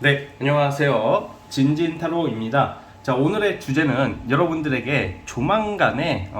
네, 안녕하세요. 진진타로입니다. 자, 오늘의 주제는 여러분들에게 조만간에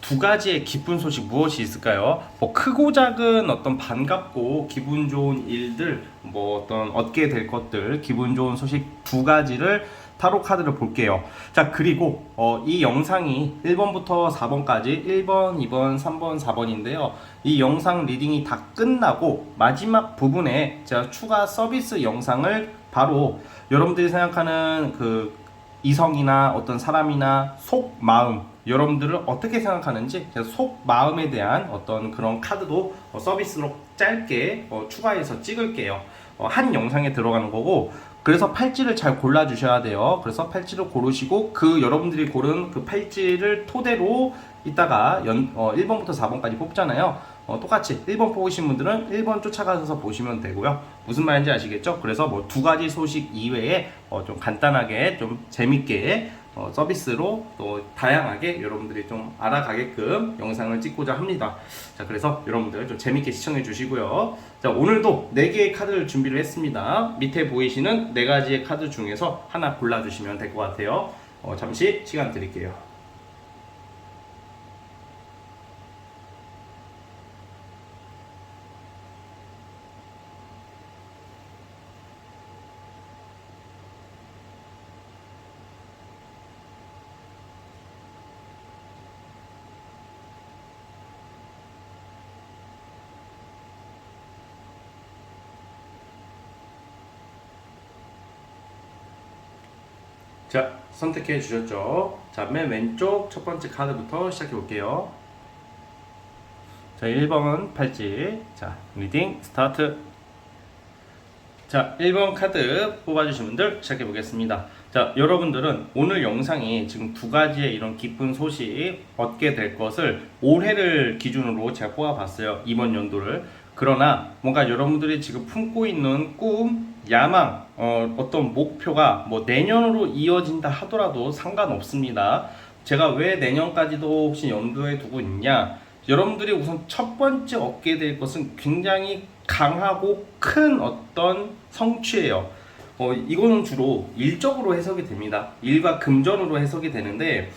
두 가지의 기쁜 소식 무엇이 있을까요? 뭐 크고 작은 어떤 반갑고 기분 좋은 일들, 뭐 어떤 얻게 될 것들, 기분 좋은 소식 두 가지를 타로 카드를 볼게요. 자, 그리고 이 영상이 1번부터 4번까지 1번, 2번, 3번, 4번인데요. 이 영상 리딩이 다 끝나고 마지막 부분에 제가 추가 서비스 영상을 바로 여러분들이 생각하는 그 이성이나 어떤 사람이나 속 마음, 여러분들을 어떻게 생각하는지 제가 속 마음에 대한 어떤 그런 카드도 서비스로 짧게 추가해서 찍을게요. 한 영상에 들어가는 거고, 그래서 팔찌를 잘 골라 주셔야 돼요. 그래서 팔찌를 고르시고 그 여러분들이 고른 그 팔찌를 토대로 이따가 1번부터 4번까지 뽑잖아요. 똑같이 1번 뽑으신 분들은 1번 쫓아가서 보시면 되고요. 무슨 말인지 아시겠죠? 그래서 뭐 두 가지 소식 이외에 좀 간단하게 좀 재밌게 서비스로 또 다양하게 여러분들이 좀 알아가게끔 영상을 찍고자 합니다. 자, 그래서 여러분들 좀 재밌게 시청해 주시고요. 자, 오늘도 4개의 카드를 준비를 했습니다. 밑에 보이시는 4가지의 카드 중에서 하나 골라주시면 될 것 같아요. 잠시 시간 드릴게요. 자, 선택해 주셨죠? 자, 맨 왼쪽 첫 번째 카드부터 시작해 볼게요. 자, 1번 팔찌. 자, 리딩 스타트. 자, 1번 카드 뽑아주신 분들 시작해 보겠습니다. 자, 여러분들은 오늘 영상이 지금 두 가지의 이런 기쁜 소식 얻게 될 것을 올해를 기준으로 제가 뽑아봤어요. 이번 연도를. 그러나 뭔가 여러분들이 지금 품고 있는 꿈, 야망, 어떤 목표가 뭐 내년으로 이어진다 하더라도 상관없습니다. 제가 왜 내년까지도 혹시 염두에 두고 있냐? 여러분들이 우선 첫 번째 얻게 될 것은 굉장히 강하고 큰 어떤 성취예요. 이거는 주로 일적으로 해석이 됩니다. 일과 금전으로 해석이 되는데,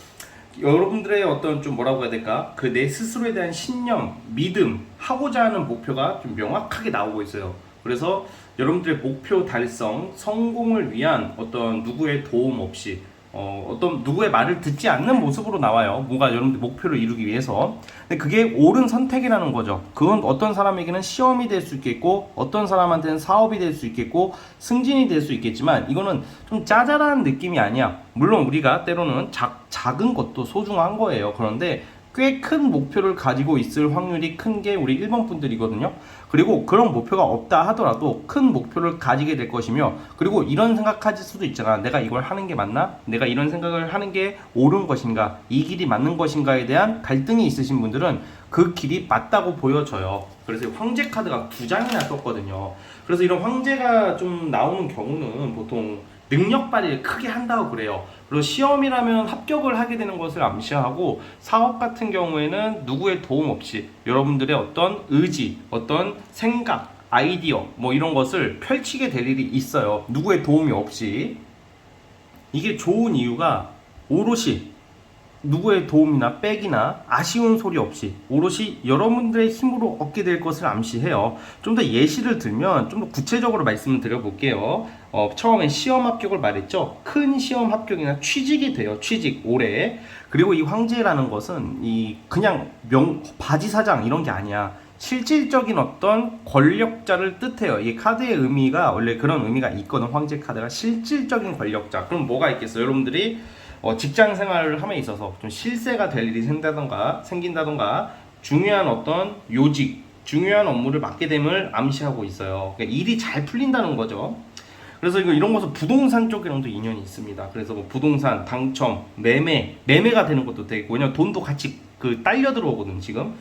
여러분들의 어떤 좀 뭐라고 해야 될까? 그 내 스스로에 대한 신념, 믿음, 하고자 하는 목표가 좀 명확하게 나오고 있어요. 그래서 여러분들의 목표 달성, 성공을 위한 어떤 누구의 도움 없이 어떤 누구의 말을 듣지 않는 모습으로 나와요. 뭔가 여러분들 목표를 이루기 위해서. 근데 그게 옳은 선택이라는 거죠. 그건 어떤 사람에게는 시험이 될 수 있겠고, 어떤 사람한테는 사업이 될 수 있겠고, 승진이 될 수 있겠지만, 이거는 좀 짜잘한 느낌이 아니야. 물론 우리가 때로는 작은 것도 소중한 거예요. 그런데 꽤 큰 목표를 가지고 있을 확률이 큰 게 우리 1번 분들이거든요. 그리고 그런 목표가 없다 하더라도 큰 목표를 가지게 될 것이며, 그리고 이런 생각하실 수도 있잖아. 내가 이걸 하는 게 맞나? 내가 이런 생각을 하는 게 옳은 것인가? 이 길이 맞는 것인가에 대한 갈등이 있으신 분들은 그 길이 맞다고 보여져요. 그래서 황제 카드가 2장이나 떴거든요. 그래서 이런 황제가 좀 나오는 경우는 보통 능력 발휘를 크게 한다고 그래요. 그리고 시험이라면 합격을 하게 되는 것을 암시하고, 사업 같은 경우에는 누구의 도움 없이 여러분들의 어떤 의지, 어떤 생각, 아이디어 뭐 이런 것을 펼치게 될 일이 있어요. 누구의 도움이 없이. 이게 좋은 이유가 오롯이 누구의 도움이나 백이나 아쉬운 소리 없이 오롯이 여러분들의 힘으로 얻게 될 것을 암시해요. 좀 더 예시를 들면 좀 더 구체적으로 말씀을 드려볼게요. 처음에 시험 합격을 말했죠. 큰 시험 합격이나 취직이 돼요. 취직 올해. 그리고 이 황제라는 것은 이 그냥 바지 사장 이런 게 아니야. 실질적인 어떤 권력자를 뜻해요. 이 카드의 의미가 원래 그런 의미가 있거든. 황제 카드가 실질적인 권력자. 그럼 뭐가 있겠어요? 여러분들이 직장 생활을 함에 있어서 좀 실세가 될 일이 생긴다던가 중요한 어떤 요직, 중요한 업무를 맡게 됨을 암시하고 있어요. 그러니까 일이 잘 풀린다는 거죠. 그래서 이런 것은 부동산 쪽이랑도 인연이 있습니다. 그래서 뭐 부동산, 당첨, 매매가 되는 것도 되고, 왜냐면 돈도 같이 딸려 들어오거든, 지금.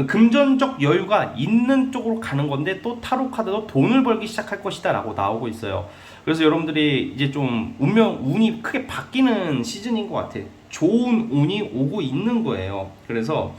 금전적 여유가 있는 쪽으로 가는 건데, 또 타로 카드도 돈을 벌기 시작할 것이다 라고 나오고 있어요. 그래서 여러분들이 이제 좀 운이 크게 바뀌는 시즌인 것 같아. 좋은 운이 오고 있는 거예요. 그래서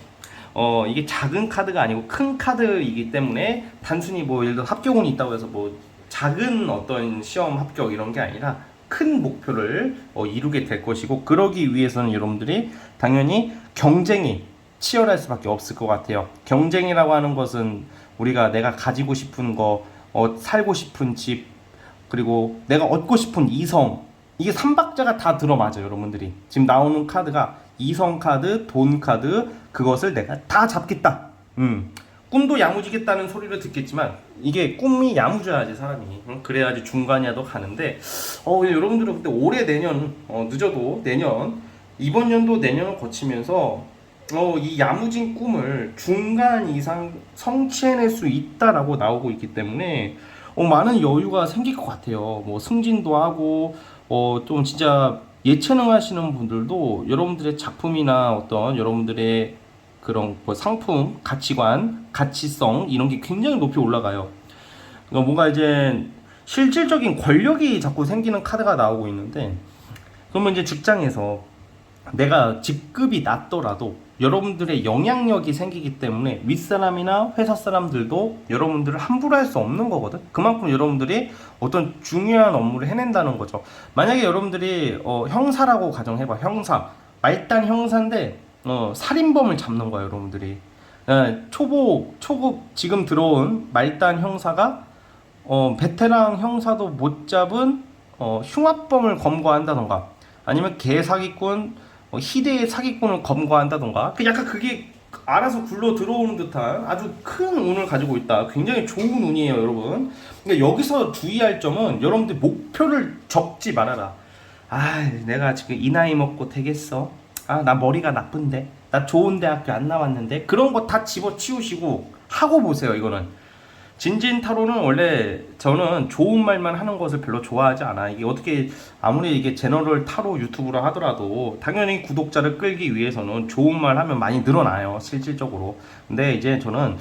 이게 작은 카드가 아니고 큰 카드이기 때문에 단순히 뭐 예를 들어 합격운이 있다고 해서 뭐 작은 어떤 시험 합격 이런 게 아니라 큰 목표를 이루게 될 것이고, 그러기 위해서는 여러분들이 당연히 경쟁이 치열할 수밖에 없을 것 같아요. 경쟁이라고 하는 것은 우리가 내가 가지고 싶은 거, 살고 싶은 집, 그리고 내가 얻고 싶은 이성, 이게 삼박자가 다 들어맞아요. 여러분들이 지금 나오는 카드가 이성 카드, 돈 카드, 그것을 내가 다 잡겠다. 꿈도 야무지겠다는 소리를 듣겠지만 이게 꿈이 야무져야지 사람이, 그래야지 중간이라도 가는데, 여러분들은 근데 올해 내년, 늦어도 내년, 이번 연도 내년을 거치면서 이 야무진 꿈을 중간 이상 성취해낼 수 있다라고 나오고 있기 때문에 많은 여유가 생길 것 같아요. 뭐 승진도 하고, 좀 진짜 예체능 하시는 분들도 여러분들의 작품이나 어떤 여러분들의 그런 뭐 상품, 가치관, 가치성 이런 게 굉장히 높이 올라가요. 그러니까 뭔가 이제 실질적인 권력이 자꾸 생기는 카드가 나오고 있는데, 그러면 이제 직장에서 내가 직급이 낮더라도 여러분들의 영향력이 생기기 때문에 윗사람이나 회사 사람들도 여러분들을 함부로 할 수 없는 거거든. 그만큼 여러분들이 어떤 중요한 업무를 해낸다는 거죠. 만약에 여러분들이 형사라고 가정해봐. 형사, 말단 형사인데 살인범을 잡는 거야 여러분들이. 초급 지금 들어온 말단 형사가 베테랑 형사도 못 잡은 흉악범을 검거한다던가, 아니면 개사기꾼, 희대의 사기꾼을 검거한다던가, 약간 그게 알아서 굴러 들어오는 듯한 아주 큰 운을 가지고 있다. 굉장히 좋은 운이에요 여러분. 그러니까 여기서 주의할 점은 여러분들 목표를 적지 말아라. 내가 지금 이 나이 먹고 되겠어? 나 머리가 나쁜데, 나 좋은 대학교 안 나왔는데, 그런 거 다 집어치우시고 하고 보세요. 이거는 진진 타로는 원래 저는 좋은 말만 하는 것을 별로 좋아하지 않아. 이게 어떻게 아무리 이게 제너럴 타로 유튜브라 하더라도 당연히 구독자를 끌기 위해서는 좋은 말 하면 많이 늘어나요 실질적으로. 근데 이제 저는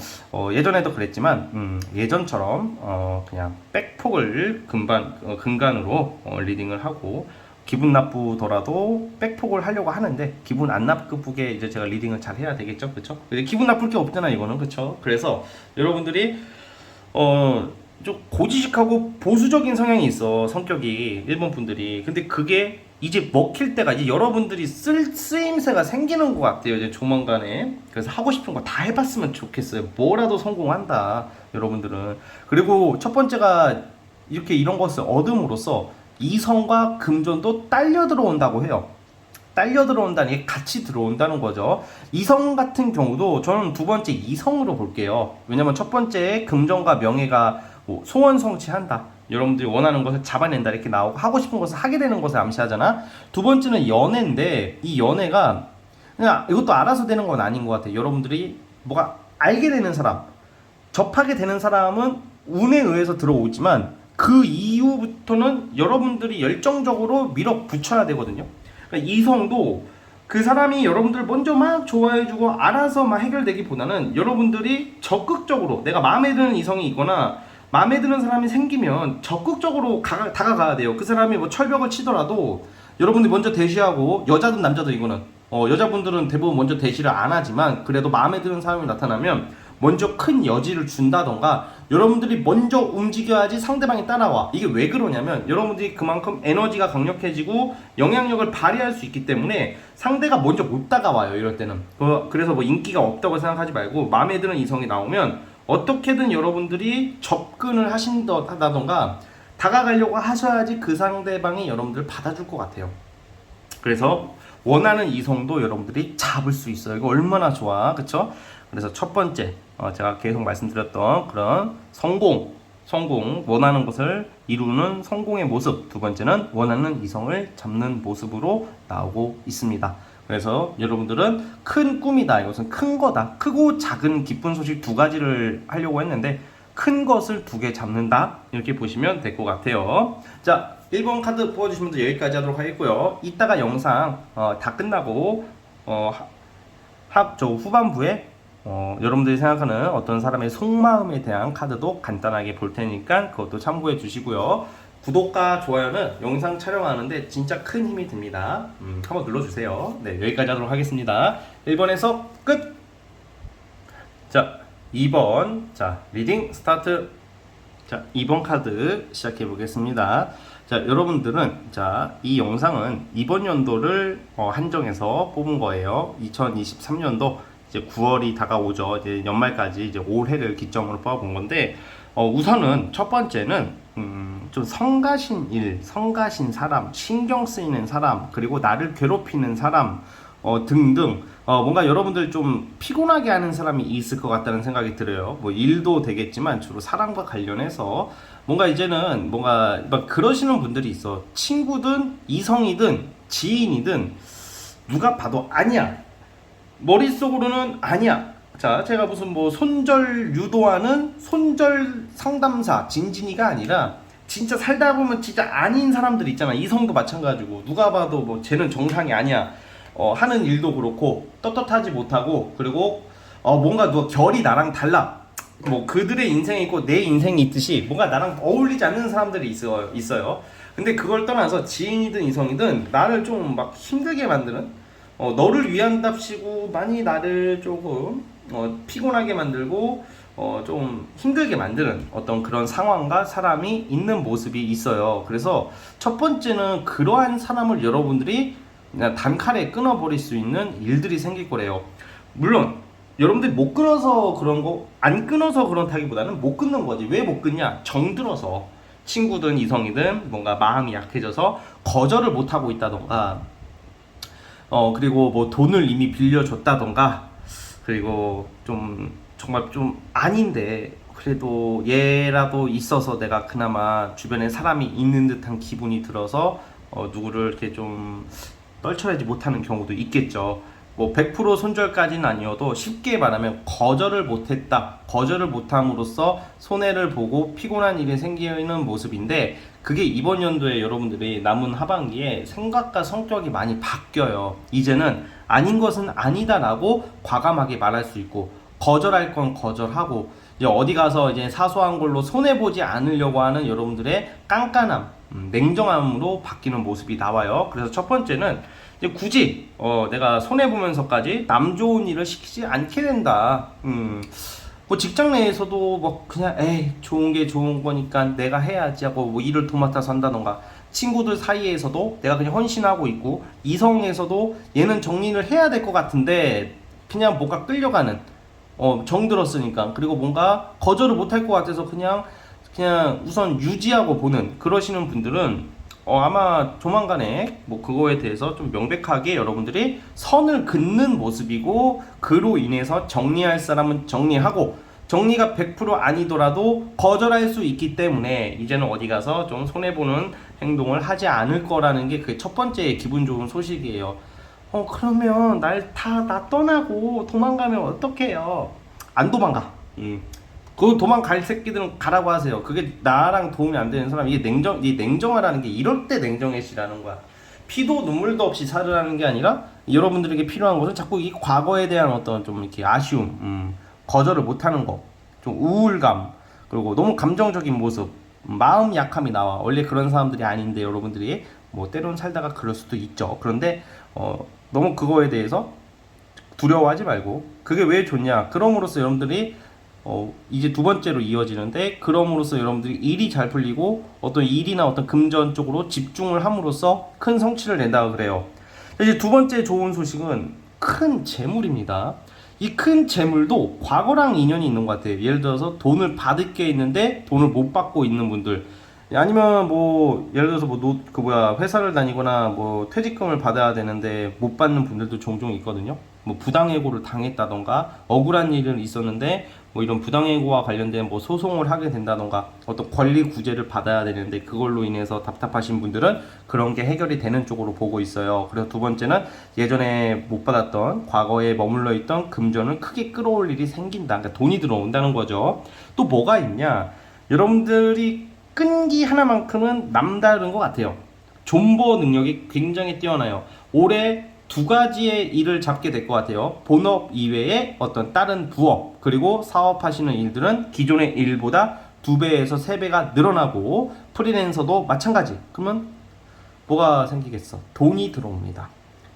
예전에도 그랬지만 예전처럼 그냥 백폭을 근간으로 리딩을 하고, 기분 나쁘더라도 백폭을 하려고 하는데, 기분 안 나쁘게 이제 제가 리딩을 잘 해야 되겠죠, 그렇죠? 기분 나쁠 게 없잖아 이거는, 그렇죠? 그래서 여러분들이 좀 고지식하고 보수적인 성향이 있어, 성격이, 일본 분들이. 근데 그게 이제 먹힐 때가, 이제 여러분들이 쓰임새가 생기는 것 같아요 이제 조만간에. 그래서 하고 싶은 거 다 해봤으면 좋겠어요. 뭐라도 성공한다 여러분들은. 그리고 첫 번째가 이렇게 이런 것을 얻음으로써 이성과 금전도 딸려 들어온다고 해요. 딸려 들어온다는 게 같이 들어온다는 거죠. 이성 같은 경우도 저는 두 번째 이성으로 볼게요. 왜냐면 첫 번째 금전과 명예가 소원 성취한다, 여러분들이 원하는 것을 잡아낸다 이렇게 나오고, 하고 싶은 것을 하게 되는 것을 암시하잖아. 두 번째는 연애인데, 이 연애가 그냥 이것도 알아서 되는 건 아닌 것 같아요. 여러분들이 뭐가 알게 되는 사람, 접하게 되는 사람은 운에 의해서 들어오지만 그 이후부터는 여러분들이 열정적으로 밀어붙여야 되거든요. 그러니까 이성도 그 사람이 여러분들 먼저 막 좋아해주고 알아서 막 해결되기보다는 여러분들이 적극적으로, 내가 마음에 드는 이성이 있거나 마음에 드는 사람이 생기면 적극적으로 다가가야 돼요. 그 사람이 뭐 철벽을 치더라도 여러분들이 먼저 대시하고, 여자든 남자든 이거는 여자분들은 대부분 먼저 대시를 안 하지만 그래도 마음에 드는 사람이 나타나면 먼저 큰 여지를 준다던가, 여러분들이 먼저 움직여야지 상대방이 따라와. 이게 왜 그러냐면 여러분들이 그만큼 에너지가 강력해지고 영향력을 발휘할 수 있기 때문에 상대가 먼저 못 다가와요 이럴 때는. 그래서 뭐 인기가 없다고 생각하지 말고, 마음에 드는 이성이 나오면 어떻게든 여러분들이 접근을 하신다던가 다가가려고 하셔야지 그 상대방이 여러분들을 받아줄 것 같아요. 그래서 원하는 이성도 여러분들이 잡을 수 있어요. 이거 얼마나 좋아, 그쵸? 그래서 첫 번째, 제가 계속 말씀드렸던 그런 성공, 원하는 것을 이루는 성공의 모습. 두 번째는 원하는 이성을 잡는 모습으로 나오고 있습니다. 그래서 여러분들은 큰 꿈이다, 이것은 큰 거다, 크고 작은 기쁜 소식 두 가지를 하려고 했는데 큰 것을 두 개 잡는다, 이렇게 보시면 될 것 같아요. 자, 1번 카드 뽑아주신 분들 여기까지 하도록 하겠고요. 이따가 영상 다 끝나고 저 후반부에 여러분들이 생각하는 어떤 사람의 속마음에 대한 카드도 간단하게 볼 테니까 그것도 참고해 주시고요. 구독과 좋아요는 영상 촬영하는데 진짜 큰 힘이 듭니다. 한번 눌러주세요. 네, 여기까지 하도록 하겠습니다. 1번에서 끝! 자, 2번. 자, 리딩 스타트. 자, 2번 카드 시작해 보겠습니다. 자, 여러분들은 자, 이 영상은 이번 연도를 한정해서 뽑은 거예요. 2023년도 이제 9월이 다가오죠. 이제 연말까지 이제 올해를 기점으로 뽑아본 건데, 우선은 첫 번째는 좀 성가신 일, 성가신 사람, 신경 쓰이는 사람, 그리고 나를 괴롭히는 사람 등등 뭔가 여러분들 좀 피곤하게 하는 사람이 있을 것 같다는 생각이 들어요. 뭐 일도 되겠지만 주로 사람과 관련해서 뭔가 이제는 뭔가 막 그러시는 분들이 있어. 친구든 이성이든 지인이든 누가 봐도 아니야. 머릿속으로는 아니야. 자, 제가 무슨 뭐 손절 유도하는 손절 상담사 진진이가 아니라 진짜 살다 보면 진짜 아닌 사람들 있잖아. 이성도 마찬가지고 누가 봐도 뭐 쟤는 정상이 아니야. 하는 일도 그렇고 떳떳하지 못하고, 그리고 뭔가 누가 결이 나랑 달라. 뭐 그들의 인생이 있고 내 인생이 있듯이 뭔가 나랑 어울리지 않는 사람들이 있어요. 근데 그걸 떠나서 지인이든 이성이든 나를 좀 막 힘들게 만드는, 너를 위한답시고 많이 나를 조금 피곤하게 만들고 좀 힘들게 만드는 어떤 그런 상황과 사람이 있는 모습이 있어요. 그래서 첫 번째는 그러한 사람을 여러분들이 그냥 단칼에 끊어버릴 수 있는 일들이 생길 거래요. 물론 여러분들이 못 끊어서 그런 거, 안 끊어서 그렇다기보다는 못 끊는 거지. 왜 못 끊냐? 정들어서 친구든 이성이든 뭔가 마음이 약해져서 거절을 못 하고 있다던가, 그리고 뭐 돈을 이미 빌려줬다던가, 그리고 좀 정말 좀 아닌데 그래도 얘라도 있어서 내가 그나마 주변에 사람이 있는 듯한 기분이 들어서 누구를 이렇게 좀 떨쳐내지 못하는 경우도 있겠죠. 뭐 100% 손절까지는 아니어도 쉽게 말하면 거절을 못했다. 거절을 못함으로써 손해를 보고 피곤한 일이 생기는 모습인데, 그게 이번 연도에 여러분들이 남은 하반기에 생각과 성격이 많이 바뀌어요. 이제는 아닌 것은 아니다라고 과감하게 말할 수 있고, 거절할 건 거절하고, 이제 어디 가서 이제 사소한 걸로 손해 보지 않으려고 하는 여러분들의 깐깐함, 냉정함으로 바뀌는 모습이 나와요. 그래서 첫 번째는 이제 굳이 내가 손해 보면서까지 남 좋은 일을 시키지 않게 된다. 뭐 직장 내에서도 뭐 그냥 에이 좋은 게 좋은 거니까 내가 해야지 하고 뭐 일을 도맡아서 한다던가, 친구들 사이에서도 내가 그냥 헌신하고 있고, 이성에서도 얘는 정리를 해야 될 것 같은데 그냥 뭔가 끌려가는, 정들었으니까, 그리고 뭔가 거절을 못할 것 같아서 그냥 우선 유지하고 보는, 그러시는 분들은 아마 조만간에 뭐 그거에 대해서 좀 명백하게 여러분들이 선을 긋는 모습이고, 그로 인해서 정리할 사람은 정리하고, 정리가 100% 아니더라도 거절할 수 있기 때문에 이제는 어디 가서 좀 손해보는 행동을 하지 않을 거라는 게 그게 첫 번째 기분 좋은 소식이에요. 그러면 나 떠나고 도망가면 어떡해요? 안 도망가. 그 도망갈 새끼들은 가라고 하세요. 그게 나랑 도움이 안 되는 사람, 이게 냉정하라는 게 이럴 때 냉정해지라는 거야. 피도 눈물도 없이 살으라는 게 아니라, 여러분들에게 필요한 것은 자꾸 이 과거에 대한 어떤 좀 이렇게 아쉬움, 거절을 못하는 거, 좀 우울감, 그리고 너무 감정적인 모습, 마음 약함이 나와. 원래 그런 사람들이 아닌데 여러분들이 뭐 때론 살다가 그럴 수도 있죠. 그런데 너무 그거에 대해서 두려워하지 말고, 그게 왜 좋냐? 그럼으로써 여러분들이 이제 두 번째로 이어지는데, 그럼으로써 여러분들이 일이 잘 풀리고 어떤 일이나 어떤 금전 쪽으로 집중을 함으로써 큰 성취를 낸다 그래요. 이제 두 번째 좋은 소식은 큰 재물입니다. 이 큰 재물도 과거랑 인연이 있는 것 같아요. 예를 들어서 돈을 받을 게 있는데 돈을 못 받고 있는 분들, 아니면 뭐 예를 들어서 뭐 회사를 다니거나 뭐 퇴직금을 받아야 되는데 못 받는 분들도 종종 있거든요. 뭐 부당해고를 당했다던가, 억울한 일은 있었는데 뭐 이런 부당해고와 관련된 뭐 소송을 하게 된다던가, 어떤 권리 구제를 받아야 되는데 그걸로 인해서 답답하신 분들은 그런 게 해결이 되는 쪽으로 보고 있어요. 그래서 두 번째는 예전에 못 받았던, 과거에 머물러 있던 금전을 크게 끌어올 일이 생긴다. 그러니까 돈이 들어온다는 거죠. 또 뭐가 있냐? 여러분들이 끈기 하나만큼은 남다른 것 같아요. 존버 능력이 굉장히 뛰어나요. 올해 두 가지의 일을 잡게 될 것 같아요. 본업 이외에 어떤 다른 부업, 그리고 사업하시는 일들은 기존의 일보다 2배에서 3배가 늘어나고, 프리랜서도 마찬가지. 그러면 뭐가 생기겠어? 돈이 들어옵니다.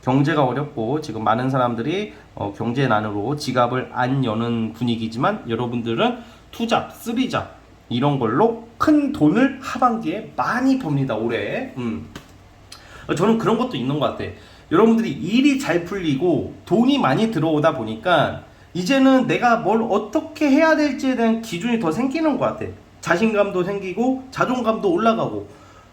경제가 어렵고 지금 많은 사람들이 경제난으로 지갑을 안 여는 분위기지만, 여러분들은 투잡, 쓰리잡, 이런 걸로 큰 돈을 하반기에 많이 법니다, 올해. 저는 그런 것도 있는 것 같아. 여러분들이 일이 잘 풀리고 돈이 많이 들어오다 보니까 이제는 내가 뭘 어떻게 해야 될지에 대한 기준이 더 생기는 것 같아. 자신감도 생기고 자존감도 올라가고.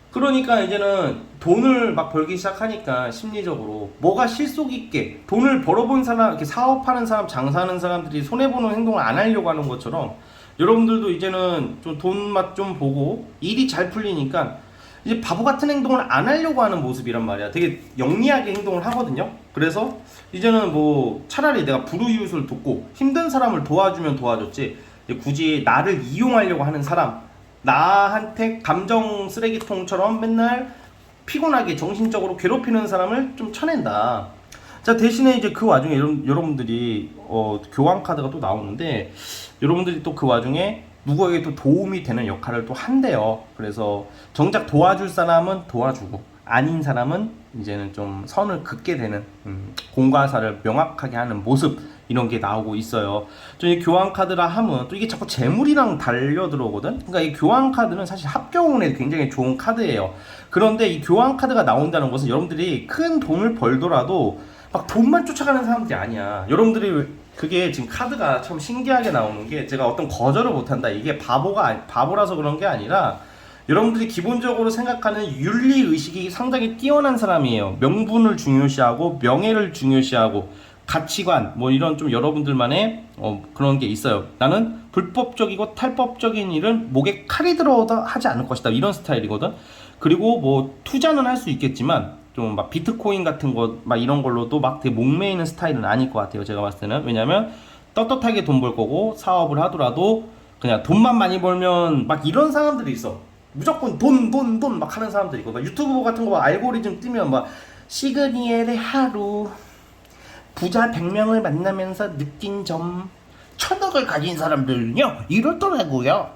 그러니까 이제는 돈을 막 벌기 시작하니까 심리적으로 뭐가 실속 있게 돈을 벌어본 사람, 이렇게 사업하는 사람, 장사하는 사람들이 손해보는 행동을 안 하려고 하는 것처럼 여러분들도 이제는 좀 돈맛 좀 보고 일이 잘 풀리니까 이제 바보 같은 행동을 안 하려고 하는 모습이란 말이야. 되게 영리하게 행동을 하거든요. 그래서 이제는 뭐 차라리 내가 불우이웃을 돕고 힘든 사람을 도와주면 도와줬지, 굳이 나를 이용하려고 하는 사람, 나한테 감정 쓰레기통처럼 맨날 피곤하게 정신적으로 괴롭히는 사람을 좀 쳐낸다. 자, 대신에 이제 그 와중에 여러분들이 교환 카드가 또 나오는데, 여러분들이 또 그 와중에 누구에게 또 도움이 되는 역할을 또 한대요. 그래서 정작 도와줄 사람은 도와주고 아닌 사람은 이제는 좀 선을 긋게 되는 공과사를 명확하게 하는 모습, 이런 게 나오고 있어요. 이 교환 카드라 하면 또 이게 자꾸 재물이랑 달려 들어오거든. 그러니까 이 교환 카드는 사실 합격운에 굉장히 좋은 카드예요. 그런데 이 교환 카드가 나온다는 것은 여러분들이 큰 돈을 벌더라도 막 돈만 쫓아가는 사람들이 아니야. 여러분들이 그게 지금 카드가 참 신기하게 나오는 게, 제가 어떤 거절을 못한다, 이게 바보라서 그런 게 아니라 여러분들이 기본적으로 생각하는 윤리 의식이 상당히 뛰어난 사람이에요. 명분을 중요시하고 명예를 중요시하고 가치관, 뭐 이런 좀 여러분들만의 그런 게 있어요. 나는 불법적이고 탈법적인 일은 목에 칼이 들어오다 하지 않을 것이다, 이런 스타일이거든. 그리고 뭐 투자는 할 수 있겠지만 좀 막 비트코인 같은 거 막 이런 걸로도 막 되게 목매이는 스타일은 아닐 것 같아요, 제가 봤을 때는. 왜냐면 떳떳하게 돈 벌 거고, 사업을 하더라도 그냥 돈만 많이 벌면 막 이런 사람들이 있어. 무조건 돈 막 하는 사람들이 있고, 막 유튜브 같은 거 막 알고리즘 뜨면 막 시그니엘의 하루, 부자 100명을 만나면서 느낀 점, 1000억을 가진 사람들은요 이렇더라고요.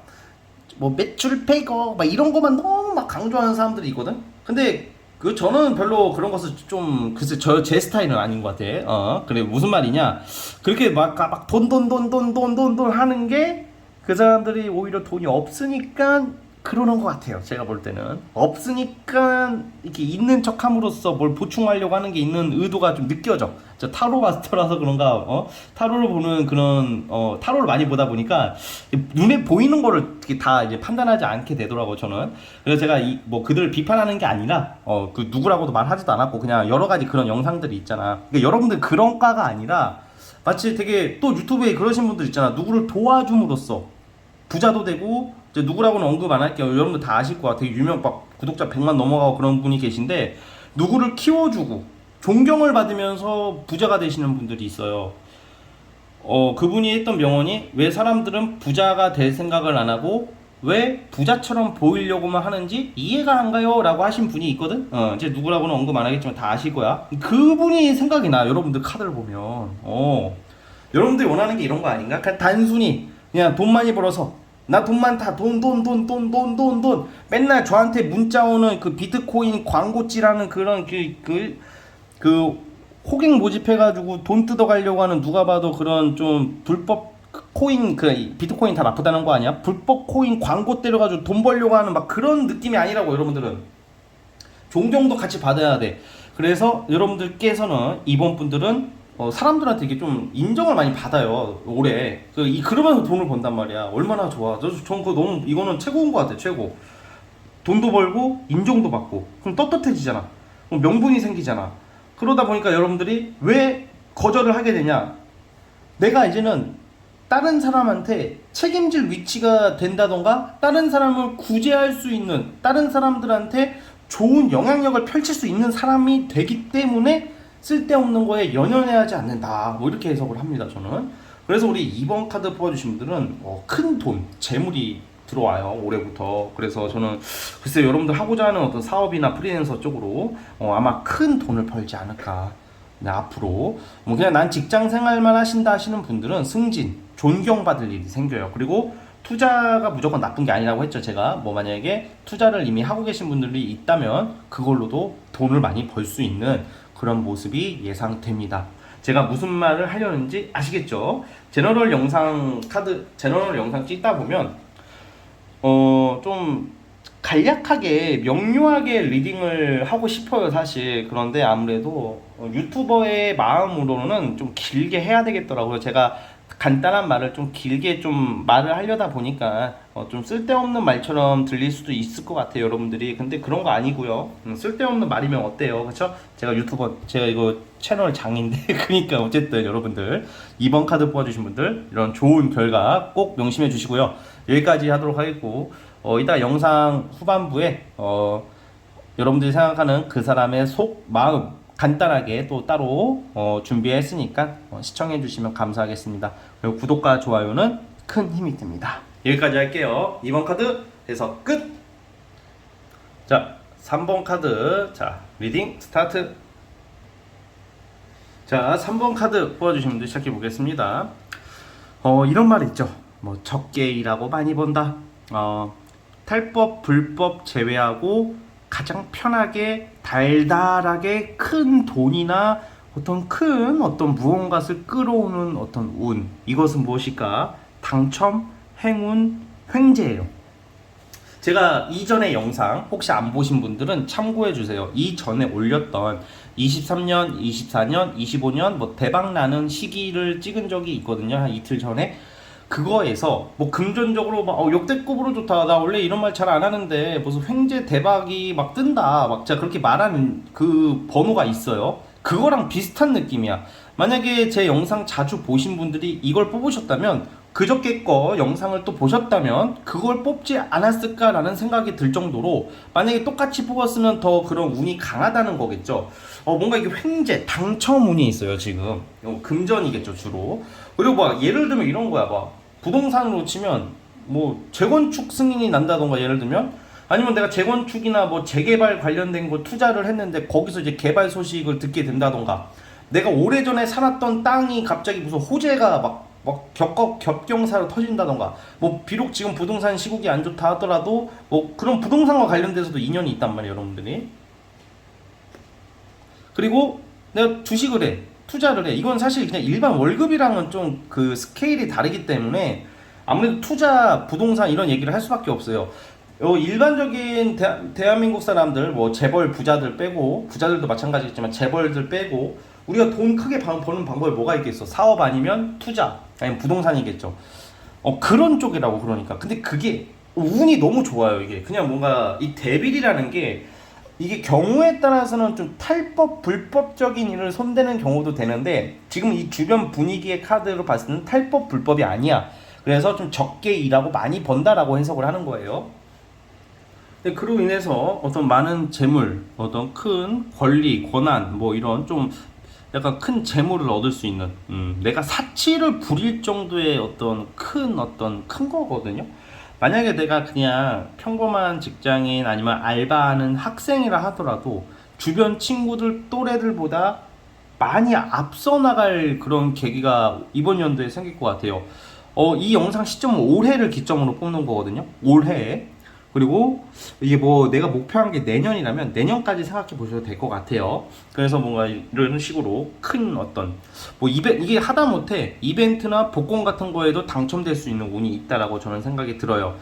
뭐 매출 100억 막 이런 거만 너무 막 강조하는 사람들이 있거든. 근데 저는 별로 그런 것을 좀, 글쎄 제 스타일은 아닌 것 같아. 그래, 무슨 말이냐, 그렇게 막 돈 하는 게 그 사람들이 오히려 돈이 없으니까 그러는 것 같아요. 제가 볼 때는 없으니까 이렇게 있는 척함으로써 뭘 보충하려고 하는 게 있는 의도가 좀 느껴져. 저 타로 마스터라서 그런가, 타로를 보는 그런, 타로를 많이 보다 보니까 눈에 보이는 거를 다 이제 판단하지 않게 되더라고요, 저는. 그래서 제가 뭐 그들을 비판하는 게 아니라, 그 누구라고도 말하지도 않았고, 그냥 여러 가지 그런 영상들이 있잖아. 그러니까 여러분들 그런 과가 아니라 마치 되게, 또 유튜브에 그러신 분들 있잖아. 누구를 도와줌으로써 부자도 되고, 이제 누구라고는 언급 안 할게요. 여러분들 다 아실 거야. 되게 유명, 막 구독자 100만 넘어가고 그런 분이 계신데, 누구를 키워주고 존경을 받으면서 부자가 되시는 분들이 있어요. 그분이 했던 명언이, 왜 사람들은 부자가 될 생각을 안 하고 왜 부자처럼 보이려고만 하는지 이해가 안 가요 라고 하신 분이 있거든. 이제 누구라고는 언급 안 하겠지만 다 아실 거야. 그분이 생각이 나, 여러분들 카드를 보면. 여러분들이 원하는 게 이런 거 아닌가? 그냥 단순히 그냥 돈 많이 벌어서, 나 돈 많다, 돈 맨날 저한테 문자 오는 그 비트코인 광고찌라는 그런 그 호갱 모집해가지고 돈 뜯어가려고 하는, 누가 봐도 그런 좀 불법 코인, 그 비트코인 다 나쁘다는 거 아니야? 불법 코인 광고 때려가지고 돈 벌려고 하는 막 그런 느낌이 아니라고. 여러분들은 존경도 같이 받아야 돼. 그래서 여러분들께서는, 이번 분들은 사람들한테 이게 좀 인정을 많이 받아요, 올해. 그러면서 돈을 번단 말이야. 얼마나 좋아. 전 그거 너무, 이거는 최고인 것 같아, 최고. 돈도 벌고 인정도 받고, 그럼 떳떳해지잖아. 그럼 명분이 생기잖아. 그러다 보니까 여러분들이 왜 거절을 하게 되냐, 내가 이제는 다른 사람한테 책임질 위치가 된다던가, 다른 사람을 구제할 수 있는, 다른 사람들한테 좋은 영향력을 펼칠 수 있는 사람이 되기 때문에 쓸데없는 거에 연연해하지 않는다, 뭐 이렇게 해석을 합니다, 저는. 그래서 우리 2번 카드 뽑아주신 분들은 큰 돈, 재물이 들어와요, 올해부터. 그래서 저는 글쎄 여러분들 하고자 하는 어떤 사업이나 프리랜서 쪽으로 아마 큰 돈을 벌지 않을까. 앞으로 뭐 그냥 난 직장 생활만 하신다 하시는 분들은 승진, 존경받을 일이 생겨요. 그리고 투자가 무조건 나쁜 게 아니라고 했죠, 제가. 뭐 만약에 투자를 이미 하고 계신 분들이 있다면 그걸로도 돈을 많이 벌 수 있는 그런 모습이 예상됩니다. 제가 무슨 말을 하려는지 아시겠죠? 제너럴 영상 찍다 보면 좀 간략하게 명료하게 리딩을 하고 싶어요 사실. 그런데 아무래도 유튜버의 마음으로는 좀 길게 해야 되겠더라고요. 제가 간단한 말을 좀 길게 좀 말을 하려다 보니까 좀 쓸데없는 말처럼 들릴 수도 있을 것 같아요 여러분들이. 근데 그런 거 아니고요. 쓸데없는 말이면 어때요, 그쵸? 제가 유튜버, 제가 이거 채널 장인데 그러니까 어쨌든 여러분들 2번 카드 뽑아주신 분들 이런 좋은 결과 꼭 명심해 주시고요. 여기까지 하도록 하겠고, 이따 영상 후반부에 여러분들이 생각하는 그 사람의 속 마음 간단하게 또 따로 준비했으니까 시청해 주시면 감사하겠습니다. 그리고 구독과 좋아요는 큰 힘이 됩니다. 여기까지 할게요. 2번 카드 해서 끝. 자, 3번 카드. 자, 리딩 스타트. 자, 3번 카드 뽑아주신 분들 시작해 보겠습니다. 이런 말이 있죠. 뭐 적게 일하고 많이 번다. 탈법, 불법 제외하고 가장 편하게 달달하게 큰 돈이나 어떤 무언가를 끌어오는 어떤 운, 이것은 무엇일까? 당첨, 행운, 횡재예요. 제가 이전의 영상 혹시 안 보신 분들은 참고해 주세요. 이전에 올렸던 23년, 24년, 25년 뭐 대박 나는 시기를 찍은 적이 있거든요. 한 이틀 전에. 그거에서 뭐 금전적으로 막 역대급으로 좋다, 나 원래 이런 말 잘 안 하는데 무슨 횡재 대박이 막 뜬다, 막 제가 그렇게 말하는 그 번호가 있어요. 그거랑 비슷한 느낌이야. 만약에 제 영상 자주 보신 분들이 이걸 뽑으셨다면, 그저께 거 영상을 또 보셨다면 그걸 뽑지 않았을까라는 생각이 들 정도로, 만약에 똑같이 뽑았으면 더 그런 운이 강하다는 거겠죠. 뭔가 이게 횡재 당첨 운이 있어요 지금. 금전이겠죠 주로. 그리고 막 예를 들면 이런 거야. 막 부동산으로 치면 뭐 재건축 승인이 난다던가, 예를 들면, 아니면 내가 재건축이나 뭐 재개발 관련된 거 투자를 했는데 거기서 이제 개발 소식을 듣게 된다던가, 내가 오래전에 살았던 땅이 갑자기 무슨 호재가 막 겹경사로 터진다던가, 뭐 비록 지금 부동산 시국이 안 좋다 하더라도 뭐 그런 부동산과 관련돼서도 인연이 있단 말이에요 여러분들이. 그리고 내가 주식을 해, 투자를 해. 이건 사실 그냥 일반 월급이랑은 좀 그 스케일이 다르기 때문에 아무래도 투자, 부동산 이런 얘기를 할 수밖에 없어요. 일반적인 대한민국 사람들, 뭐 재벌 부자들 빼고, 부자들도 마찬가지겠지만 재벌들 빼고, 우리가 돈 크게 버는 방법이 뭐가 있겠어? 사업 아니면 투자, 아니면 부동산이겠죠. 그런 쪽이라고. 그러니까 근데 그게 운이 너무 좋아요. 이게 그냥 뭔가 이 데빌이라는 게, 이게 경우에 따라서는 좀 탈법, 불법적인 일을 손대는 경우도 되는데, 지금 이 주변 분위기의 카드로 봤을 때는 탈법, 불법이 아니야. 그래서 좀 적게 일하고 많이 번다라고 해석을 하는 거예요. 근데 그로 인해서 어떤 많은 재물, 어떤 큰 권리, 권한, 뭐 이런 좀 약간 큰 재물을 얻을 수 있는, 내가 사치를 부릴 정도의 어떤 큰 거거든요. 만약에 내가 그냥 평범한 직장인 아니면 알바하는 학생이라 하더라도 주변 친구들 또래들보다 많이 앞서 나갈 그런 계기가 이번 연도에 생길 것 같아요. 이 영상 시점은 올해를 기점으로 뽑는 거거든요. 올해에. 그리고 이게 뭐 내가 목표한 게 내년이라면 내년까지 생각해 보셔도 될 것 같아요. 그래서 뭔가 이런 식으로 큰 어떤 뭐 이게 하다못해 이벤트나 복권 같은 거에도 당첨될 수 있는 운이 있다라고 저는 생각이 들어요.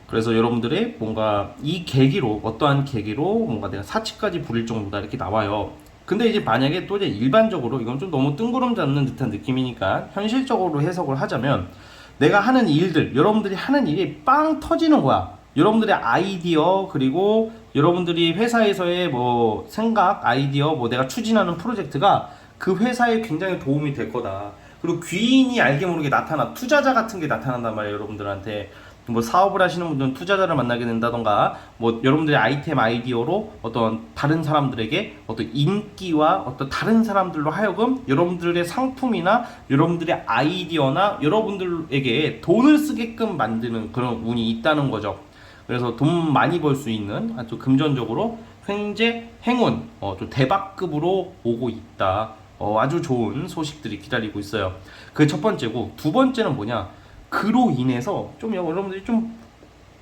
그래서 여러분들이 뭔가 이 계기로, 어떠한 계기로 뭔가 내가 사치까지 부릴 정도다 이렇게 나와요. 근데 이제 만약에 또 이제 일반적으로, 이건 좀 너무 뜬구름 잡는 듯한 느낌이니까 현실적으로 해석을 하자면, 내가 하는 일들, 여러분들이 하는 일이 빵 터지는 거야. 여러분들의 아이디어, 그리고 여러분들이 회사에서의 뭐 생각, 아이디어, 뭐 내가 추진하는 프로젝트가 그 회사에 굉장히 도움이 될 거다. 그리고 귀인이 알게 모르게 투자자 같은 게 나타난단 말이에요 여러분들한테. 뭐 사업을 하시는 분들은 투자자를 만나게 된다던가, 뭐 여러분들의 아이템, 아이디어로 어떤 다른 사람들에게 어떤 인기와 어떤 다른 사람들로 하여금 여러분들의 상품이나 여러분들의 아이디어나 여러분들에게 돈을 쓰게끔 만드는 그런 운이 있다는 거죠. 그래서 돈 많이 벌 수 있는, 아주 금전적으로 횡재, 행운, 좀 대박급으로 오고 있다. 아주 좋은 소식들이 기다리고 있어요. 그게 첫 번째고, 두 번째는 뭐냐? 그로 인해서 좀 여러분들이 좀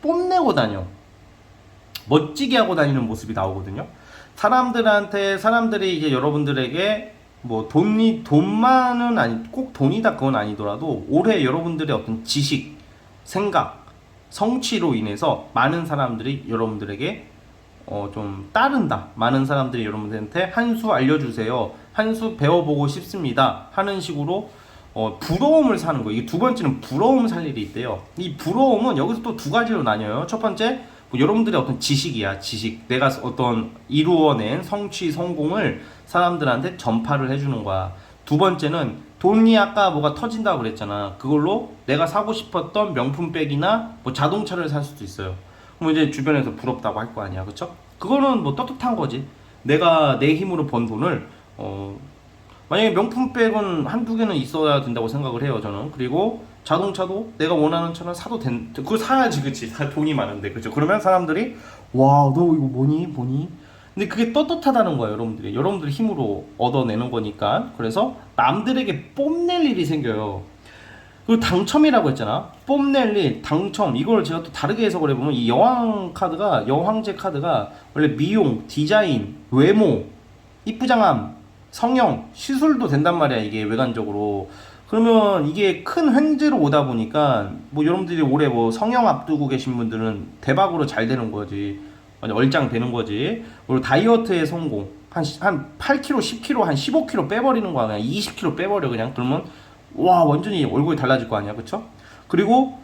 뽐내고 다녀, 멋지게 하고 다니는 모습이 나오거든요. 사람들이 이제 여러분들에게 뭐 돈만은 아니, 꼭 돈이다 그건 아니더라도 올해 여러분들의 어떤 지식, 생각, 성취로 인해서 많은 사람들이 여러분들에게 좀 따른다. 많은 사람들이 여러분들한테 한 수 알려주세요. 한 수 배워보고 싶습니다. 하는 식으로 부러움을 사는 거예요. 이게 두 번째는 부러움 살 일이 있대요. 이 부러움은 여기서 또 두 가지로 나뉘어요. 첫 번째, 뭐 여러분들의 어떤 지식이야. 지식. 내가 어떤 이루어낸 성취, 성공을 사람들한테 전파를 해주는 거야. 두 번째는 돈이 아까 뭐가 터진다고 그랬잖아. 그걸로 내가 사고 싶었던 명품백이나 뭐 자동차를 살 수도 있어요. 그럼 이제 주변에서 부럽다고 할 거 아니야. 그쵸? 그거는 뭐 떳떳한 거지. 내가 내 힘으로 번 돈을 만약에 명품백은 한두 개는 있어야 된다고 생각을 해요, 저는. 그리고 자동차도 내가 원하는 차를 사도 그걸 사야지, 그치? 돈이 많은데, 그죠? 그러면 사람들이, 와, 너 이거 뭐니? 근데 그게 떳떳하다는 거예요, 여러분들이. 여러분들 힘으로 얻어내는 거니까. 그래서 남들에게 뽐낼 일이 생겨요. 그리고 당첨이라고 했잖아. 뽐낼 일, 당첨. 이걸 제가 또 다르게 해석을 해보면, 이 여황제 카드가 원래 미용, 디자인, 외모, 이쁘장함, 성형, 시술도 된단 말이야, 이게 외관적으로. 그러면 이게 큰 횡재로 오다 보니까 뭐 여러분들이 올해 뭐 성형 앞두고 계신 분들은 대박으로 잘 되는 거지. 완전 얼짱 되는 거지. 그리고 다이어트의 성공. 한 8kg, 10kg, 한 15kg 빼버리는 거야. 그냥 20kg 빼버려, 그냥. 그러면 와, 완전히 얼굴이 달라질 거 아니야, 그쵸? 그리고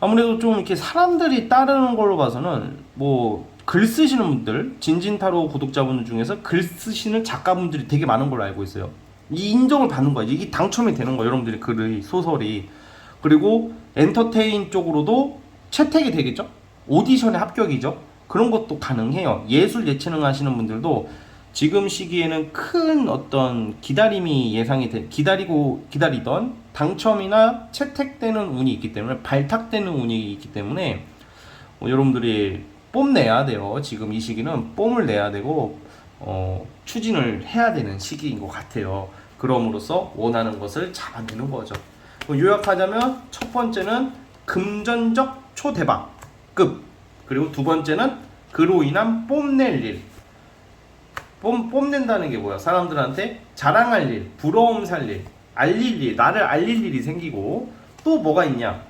아무래도 좀 이렇게 사람들이 따르는 걸로 봐서는 뭐 글 쓰시는 분들, 진진타로 구독자분들 중에서 글 쓰시는 작가분들이 되게 많은 걸로 알고 있어요. 이 인정을 받는 거야. 이게 당첨이 되는 거야, 여러분들이 글이, 소설이. 그리고 엔터테인 쪽으로도 채택이 되겠죠? 오디션에 합격이죠? 그런 것도 가능해요. 예술 예체능 하시는 분들도 지금 시기에는 큰 어떤 기다림이 기다리던 당첨이나 채택되는 운이 있기 때문에, 발탁되는 운이 있기 때문에 여러분들이 뽐내야 돼요. 지금 이 시기는 뽐을 내야 되고 추진을 해야 되는 시기인 것 같아요. 그럼으로써 원하는 것을 잡아내는 거죠. 요약하자면 첫 번째는 금전적 초대박급, 그리고 두 번째는 그로 인한 뽐낼 일. 뽐낸다는 게 뭐야? 사람들한테 자랑할 일, 부러움 살 일, 알릴 일, 나를 알릴 일이 생기고. 또 뭐가 있냐?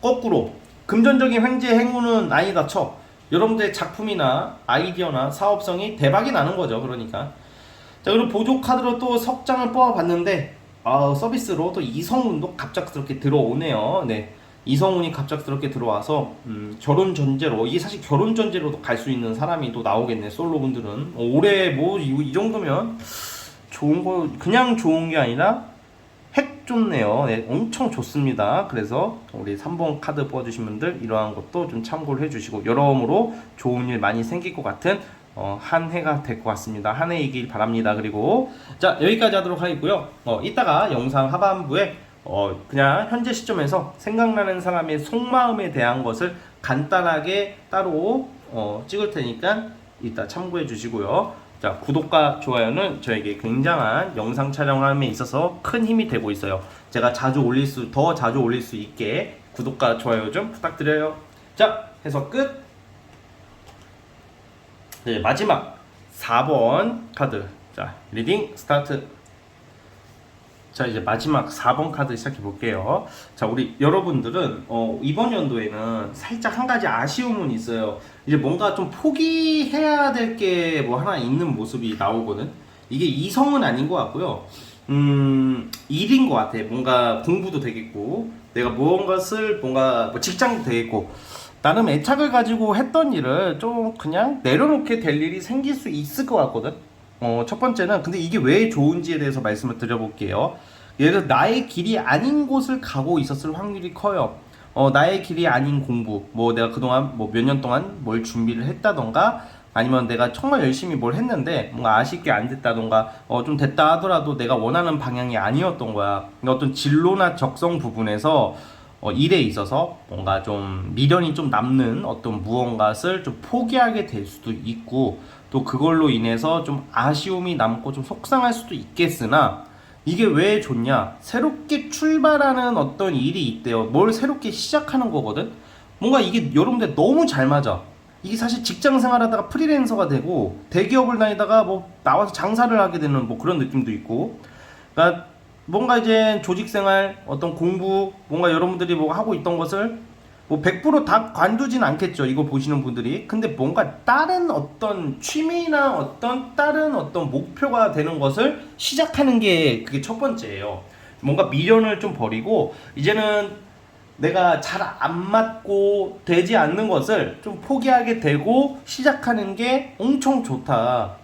거꾸로 금전적인 횡재 행운은 아니다 쳐. 여러분들의 작품이나 아이디어나 사업성이 대박이 나는 거죠. 그러니까. 자, 그리고 보조 카드로 또 석장을 뽑아봤는데 서비스로 또 이성운도 갑작스럽게 들어오네요. 네, 이성운이 갑작스럽게 들어와서 결혼 전제로, 이게 사실 결혼 전제로도 갈 수 있는 사람이 또 나오겠네. 솔로분들은 올해 뭐 이 정도면 좋은 거, 그냥 좋은 게 아니라 핵 좋네요. 네, 엄청 좋습니다. 그래서 우리 3번 카드 뽑아주신 분들 이러한 것도 좀 참고를 해주시고, 여러모로 좋은 일 많이 생길 것 같은 한 해가 될 것 같습니다. 한 해이길 바랍니다. 그리고 자, 여기까지 하도록 하겠고요. 이따가 영상 하반부에 그냥 현재 시점에서 생각나는 사람의 속마음에 대한 것을 간단하게 따로 찍을 테니까 이따 참고해 주시고요. 자, 구독과 좋아요는 저에게 굉장한 영상 촬영함에 있어서 큰 힘이 되고 있어요. 제가 더 자주 올릴 수 있게 구독과 좋아요 좀 부탁드려요. 자, 해석 끝. 네, 마지막 4번 카드. 자, 리딩 스타트. 자, 이제 마지막 4번 카드 시작해 볼게요. 자, 우리 여러분들은 이번 연도에는 살짝 한 가지 아쉬움은 있어요. 이제 뭔가 좀 포기해야 될 게 뭐 하나 있는 모습이 나오거든. 이게 이성은 아닌 것 같고요. 일인 것 같아. 뭔가 공부도 되겠고, 내가 무언가를 뭔가 뭐 직장도 되겠고, 나름 애착을 가지고 했던 일을 좀 그냥 내려놓게 될 일이 생길 수 있을 것 같거든. 첫 번째는, 근데 이게 왜 좋은지에 대해서 말씀을 드려볼게요. 예를 들어 나의 길이 아닌 곳을 가고 있었을 확률이 커요. 나의 길이 아닌 공부, 뭐 내가 그동안 뭐 몇 년 동안 뭘 준비를 했다던가, 아니면 내가 정말 열심히 뭘 했는데 뭔가 아쉽게 안 됐다던가, 좀 됐다 하더라도 내가 원하는 방향이 아니었던 거야. 어떤 진로나 적성 부분에서 일에 있어서 뭔가 좀 미련이 좀 남는 어떤 무언가를 좀 포기하게 될 수도 있고, 또 그걸로 인해서 좀 아쉬움이 남고 좀 속상할 수도 있겠으나, 이게 왜 좋냐? 새롭게 출발하는 어떤 일이 있대요. 뭘 새롭게 시작하는 거거든? 뭔가 이게 여러분들 너무 잘 맞아. 이게 사실 직장 생활하다가 프리랜서가 되고 대기업을 다니다가 뭐 나와서 장사를 하게 되는 뭐 그런 느낌도 있고, 그러니까 뭔가 이제 조직 생활, 어떤 공부, 뭔가 여러분들이 뭐 하고 있던 것을 뭐 100%다 관두진 않겠죠. 이거 보시는 분들이. 근데 뭔가 다른 어떤 취미나 어떤 다른 어떤 목표가 되는 것을 시작하는 게 그게 첫 번째예요. 뭔가 미련을 좀 버리고 이제는 내가 잘 안 맞고 되지 않는 것을 좀 포기하게 되고 시작하는 게 엄청 좋다.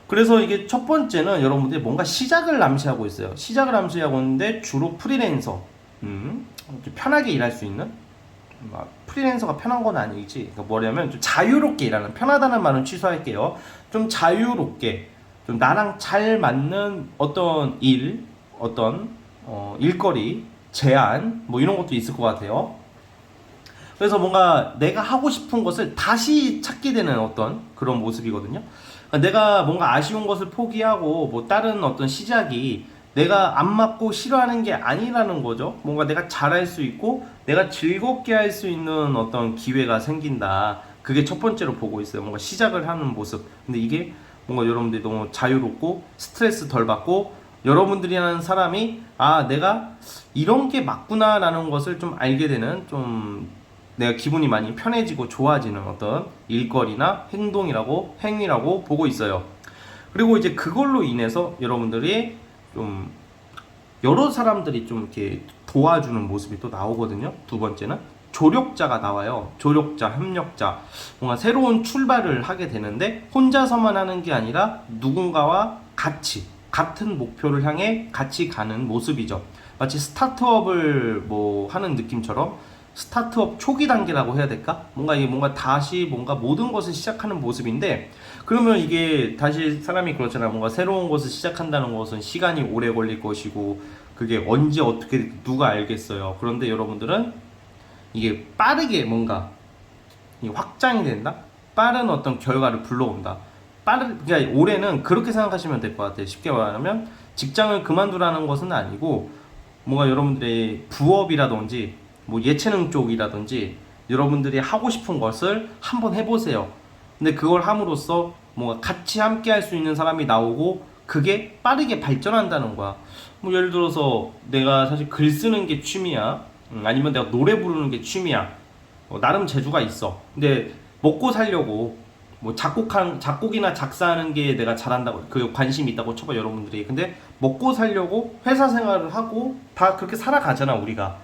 그래서 이게 첫 번째는 여러분들이 뭔가 시작을 암시하고 있어요. 시작을 암시하고 있는데 주로 프리랜서, 편하게 일할 수 있는, 프리랜서가 편한 건 아니지. 그러니까 뭐냐면 좀 자유롭게 일하는, 편하다는 말은 취소할게요. 좀 자유롭게, 좀 나랑 잘 맞는 어떤 일, 어떤 일거리, 제안, 뭐 이런 것도 있을 것 같아요. 그래서 뭔가 내가 하고 싶은 것을 다시 찾게 되는 어떤 그런 모습이거든요. 그러니까 내가 뭔가 아쉬운 것을 포기하고 뭐 다른 어떤 시작이 내가 안 맞고 싫어하는 게 아니라는 거죠. 뭔가 내가 잘할 수 있고 내가 즐겁게 할 수 있는 어떤 기회가 생긴다. 그게 첫 번째로 보고 있어요. 뭔가 시작을 하는 모습. 근데 이게 뭔가 여러분들이 너무 자유롭고 스트레스 덜 받고 여러분들이라는 사람이 아 내가 이런 게 맞구나 라는 것을 좀 알게 되는, 좀 내가 기분이 많이 편해지고 좋아지는 어떤 일거리나 행위라고 보고 있어요. 그리고 이제 그걸로 인해서 여러분들이 좀 여러 사람들이 좀 이렇게 도와주는 모습이 또 나오거든요. 두 번째는 조력자가 나와요. 조력자, 협력자. 뭔가 새로운 출발을 하게 되는데 혼자서만 하는 게 아니라 누군가와 같이 같은 목표를 향해 같이 가는 모습이죠. 마치 스타트업을 뭐 하는 느낌처럼 스타트업 초기 단계라고 해야 될까? 뭔가 다시 뭔가 모든 것을 시작하는 모습인데, 그러면 이게 다시 사람이 그렇잖아. 뭔가 새로운 것을 시작한다는 것은 시간이 오래 걸릴 것이고 그게 언제 어떻게 누가 알겠어요. 그런데 여러분들은 이게 빠르게 뭔가 확장이 된다? 빠른 어떤 결과를 불러온다. 그러니까 올해는 그렇게 생각하시면 될 것 같아요. 쉽게 말하면 직장을 그만두라는 것은 아니고 뭔가 여러분들의 부업이라든지 뭐 예체능 쪽이라든지 여러분들이 하고 싶은 것을 한번 해보세요. 근데 그걸 함으로써 뭔가 같이 함께 할 수 있는 사람이 나오고 그게 빠르게 발전한다는 거야. 뭐 예를 들어서 내가 사실 글 쓰는 게 취미야. 아니면 내가 노래 부르는 게 취미야. 나름 재주가 있어. 근데 먹고 살려고 뭐 작곡이나 작사하는 게 내가 잘한다고 그 관심이 있다고 쳐봐 여러분들이. 근데 먹고 살려고 회사 생활을 하고 다 그렇게 살아가잖아 우리가.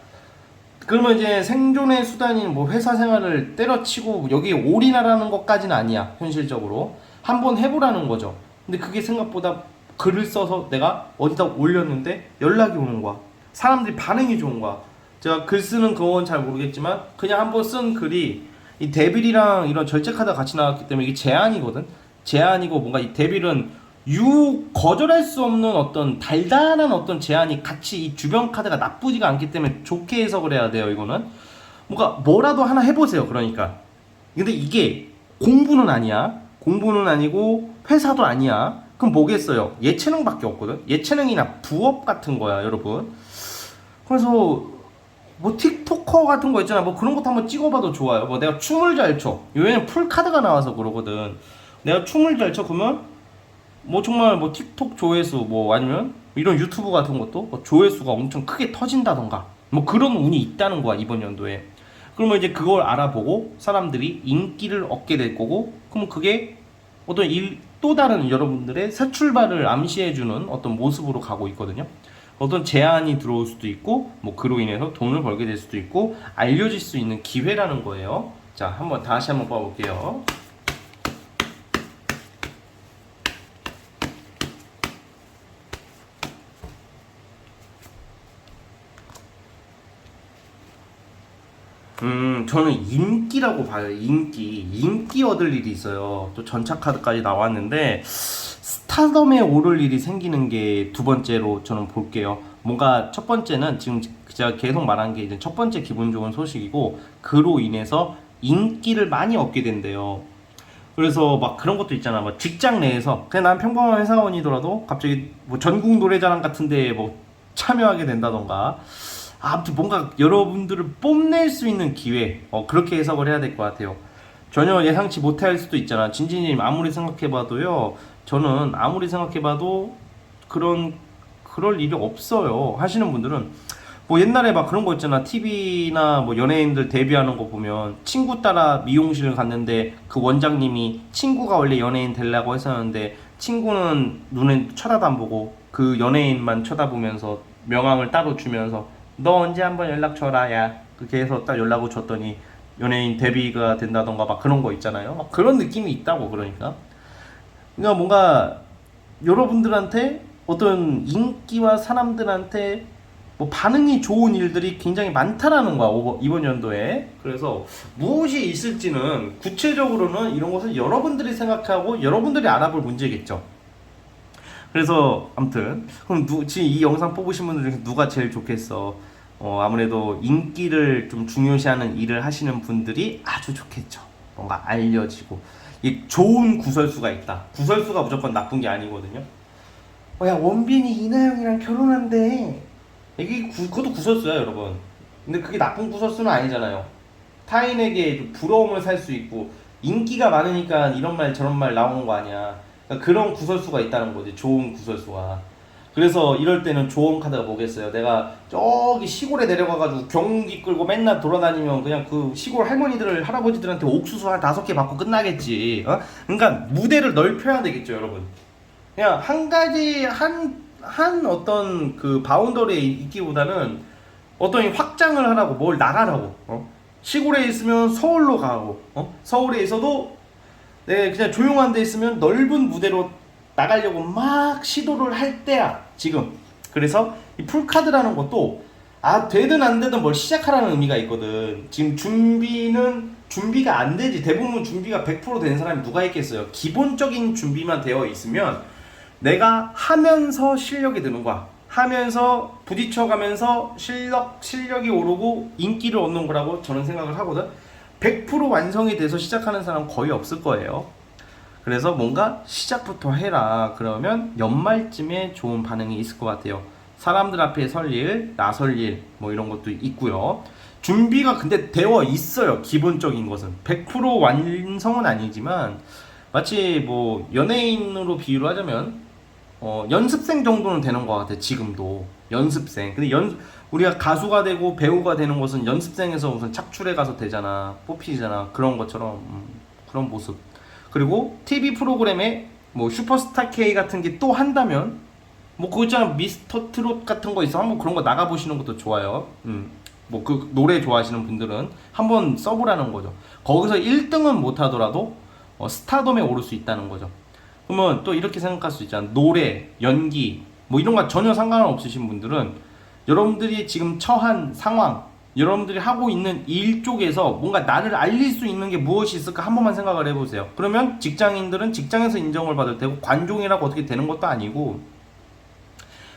그러면 이제 생존의 수단인 뭐 회사 생활을 때려치고 여기 올인하라는 것까지는 아니야. 현실적으로 한번 해보라는 거죠. 근데 그게 생각보다 글을 써서 내가 어디다 올렸는데 연락이 오는 거야. 사람들이 반응이 좋은 거야. 제가 글 쓰는 그건 잘 모르겠지만 그냥 한번 쓴 글이 이 데빌이랑 이런 절제 카드가 같이 나왔기 때문에 이게 제안이거든. 제안이고 뭔가 이 데빌은 거절할 수 없는 어떤 달달한 어떤 제안이 같이 이 주변 카드가 나쁘지가 않기 때문에 좋게 해석을 해야 돼요. 이거는 뭔가 뭐라도 하나 해보세요. 그러니까 근데 이게 공부는 아니야. 공부는 아니고 회사도 아니야. 그럼 뭐겠어요? 예체능밖에 없거든. 예체능이나 부업 같은 거야 여러분. 그래서 뭐 틱토커 같은 거 있잖아. 뭐 그런 것도 한번 찍어봐도 좋아요. 뭐 내가 춤을 잘 춰. 요새는 풀 카드가 나와서 그러거든. 내가 춤을 잘 춰. 그러면 뭐 정말 뭐 틱톡 조회수 뭐 아니면 이런 유튜브 같은 것도 뭐 조회수가 엄청 크게 터진다던가 뭐 그런 운이 있다는 거야 이번 연도에. 그러면 이제 그걸 알아보고 사람들이 인기를 얻게 될 거고, 그러면 그게 어떤 또 다른 여러분들의 새 출발을 암시해주는 어떤 모습으로 가고 있거든요. 어떤 제안이 들어올 수도 있고 뭐 그로 인해서 돈을 벌게 될 수도 있고 알려질 수 있는 기회라는 거예요. 자, 다시 한번 봐볼게요. 저는 인기라고 봐요. 인기 얻을 일이 있어요. 또 전차 카드까지 나왔는데 스타덤에 오를 일이 생기는 게 두 번째로 저는 볼게요. 뭔가 첫 번째는 지금 제가 계속 말한 게 이제 첫 번째 기분 좋은 소식이고, 그로 인해서 인기를 많이 얻게 된대요. 그래서 막 그런 것도 있잖아. 막 직장 내에서 그냥 난 평범한 회사원이더라도 갑자기 뭐 전국 노래자랑 같은데 뭐 참여하게 된다던가. 아무튼 뭔가 여러분들을 뽐낼 수 있는 기회, 그렇게 해석을 해야 될 것 같아요. 전혀 예상치 못할 수도 있잖아. 진진님 아무리 생각해봐도요. 저는 아무리 생각해봐도 그럴 일이 없어요 하시는 분들은 뭐 옛날에 막 그런 거 있잖아. TV나 뭐 연예인들 데뷔하는 거 보면 친구 따라 미용실을 갔는데 그 원장님이 친구가 원래 연예인 되려고 했었는데 친구는 눈에 쳐다도 안 보고 그 연예인만 쳐다보면서 명함을 따로 주면서 너 언제 한번 연락 줘라 야 그렇게 해서 딱 연락을 줬더니 연예인 데뷔가 된다던가 막 그런 거 있잖아요. 막 그런 느낌이 있다고. 그러니까 뭔가 여러분들한테 어떤 인기와 사람들한테 뭐 반응이 좋은 일들이 굉장히 많다라는 거야 이번 연도에. 그래서 무엇이 있을지는 구체적으로는 이런 것을 여러분들이 생각하고 여러분들이 알아볼 문제겠죠. 그래서 아무튼 그럼 지금 이 영상 뽑으신 분들 중에 누가 제일 좋겠어? 아무래도 인기를 좀 중요시하는 일을 하시는 분들이 아주 좋겠죠. 뭔가 알려지고 이 좋은 구설수가 있다. 구설수가 무조건 나쁜 게 아니거든요. 야 원빈이 이나영이랑 결혼한대. 이게 그것도 구설수야 여러분. 근데 그게 나쁜 구설수는 아니잖아요. 타인에게 부러움을 살 수 있고 인기가 많으니까 이런 말 저런 말 나오는 거 아니야. 그러니까 그런 구설수가 있다는 거지. 좋은 구설수가. 그래서 이럴 때는 조언 카드가 뭐겠어요. 내가 저기 시골에 내려가가지고 경운기 끌고 맨날 돌아다니면 그냥 그 시골 할머니들 할아버지들한테 옥수수 한 5개 받고 끝나겠지. 그러니까 무대를 넓혀야 되겠죠 여러분. 그냥 한 가지 한 어떤 그 바운더리에 있기보다는 어떤 확장을 하라고 뭘 나가라고. 시골에 있으면 서울로 가고 서울에 있어도 네, 그냥 조용한 데 있으면 넓은 무대로 나가려고 막 시도를 할 때야 지금. 그래서 이 풀카드라는 것도 되든 안 되든 뭘 시작하라는 의미가 있거든. 지금 준비가 안 되지. 대부분 준비가 100% 된 사람이 누가 있겠어요. 기본적인 준비만 되어 있으면 내가 하면서 실력이 드는 거야. 하면서 부딪혀가면서 실력이 오르고 인기를 얻는 거라고 저는 생각을 하거든. 100% 완성이 돼서 시작하는 사람 거의 없을 거예요. 그래서 뭔가 시작부터 해라. 그러면 연말쯤에 좋은 반응이 있을 것 같아요. 사람들 앞에 설 일, 나설 일, 뭐 이런 것도 있고요. 준비가 근데 되어 있어요. 기본적인 것은 100% 완성은 아니지만 마치 뭐 연예인으로 비유를 하자면 연습생 정도는 되는 것 같아. 지금도 연습생. 근데 우리가 가수가 되고 배우가 되는 것은 연습생에서 우선 착출해 가서 되잖아. 뽑히잖아. 그런 것처럼 그런 모습. 그리고 TV 프로그램에 뭐 슈퍼스타 K 같은 게 또 한다면 뭐 그거 있잖아. 미스터 트롯 같은 거 있어. 한번 그런 거 나가보시는 것도 좋아요. 뭐 그 노래 좋아하시는 분들은 한번 써보라는 거죠. 거기서 1등은 못하더라도 스타덤에 오를 수 있다는 거죠. 그러면 또 이렇게 생각할 수 있잖아. 노래, 연기 뭐 이런 거 전혀 상관없으신 분들은 여러분들이 지금 처한 상황, 여러분들이 하고 있는 일 쪽에서 뭔가 나를 알릴 수 있는 게 무엇이 있을까 한 번만 생각을 해보세요. 그러면 직장인들은 직장에서 인정을 받을 테고 관종이라고 어떻게 되는 것도 아니고,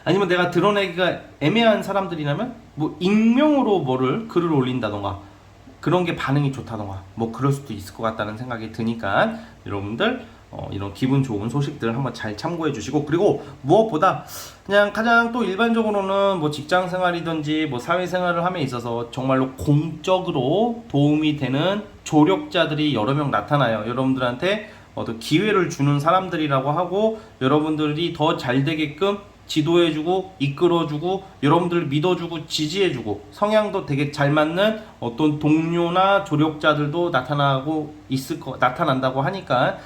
아니면 내가 드러내기가 애매한 사람들이라면 뭐 익명으로 글을 올린다던가 그런 게 반응이 좋다던가 뭐 그럴 수도 있을 것 같다는 생각이 드니까 여러분들 이런 기분 좋은 소식들 한번 잘 참고해 주시고, 그리고 무엇보다 그냥 가장 또 일반적으로는 뭐 직장 생활이든지 뭐 사회 생활을 함에 있어서 정말로 공적으로 도움이 되는 조력자들이 여러 명 나타나요. 여러분들한테 어떤 기회를 주는 사람들이라고 하고, 여러분들이 더 잘 되게끔 지도해주고 이끌어주고 여러분들을 믿어주고 지지해주고 성향도 되게 잘 맞는 어떤 동료나 조력자들도 나타난다고 하니까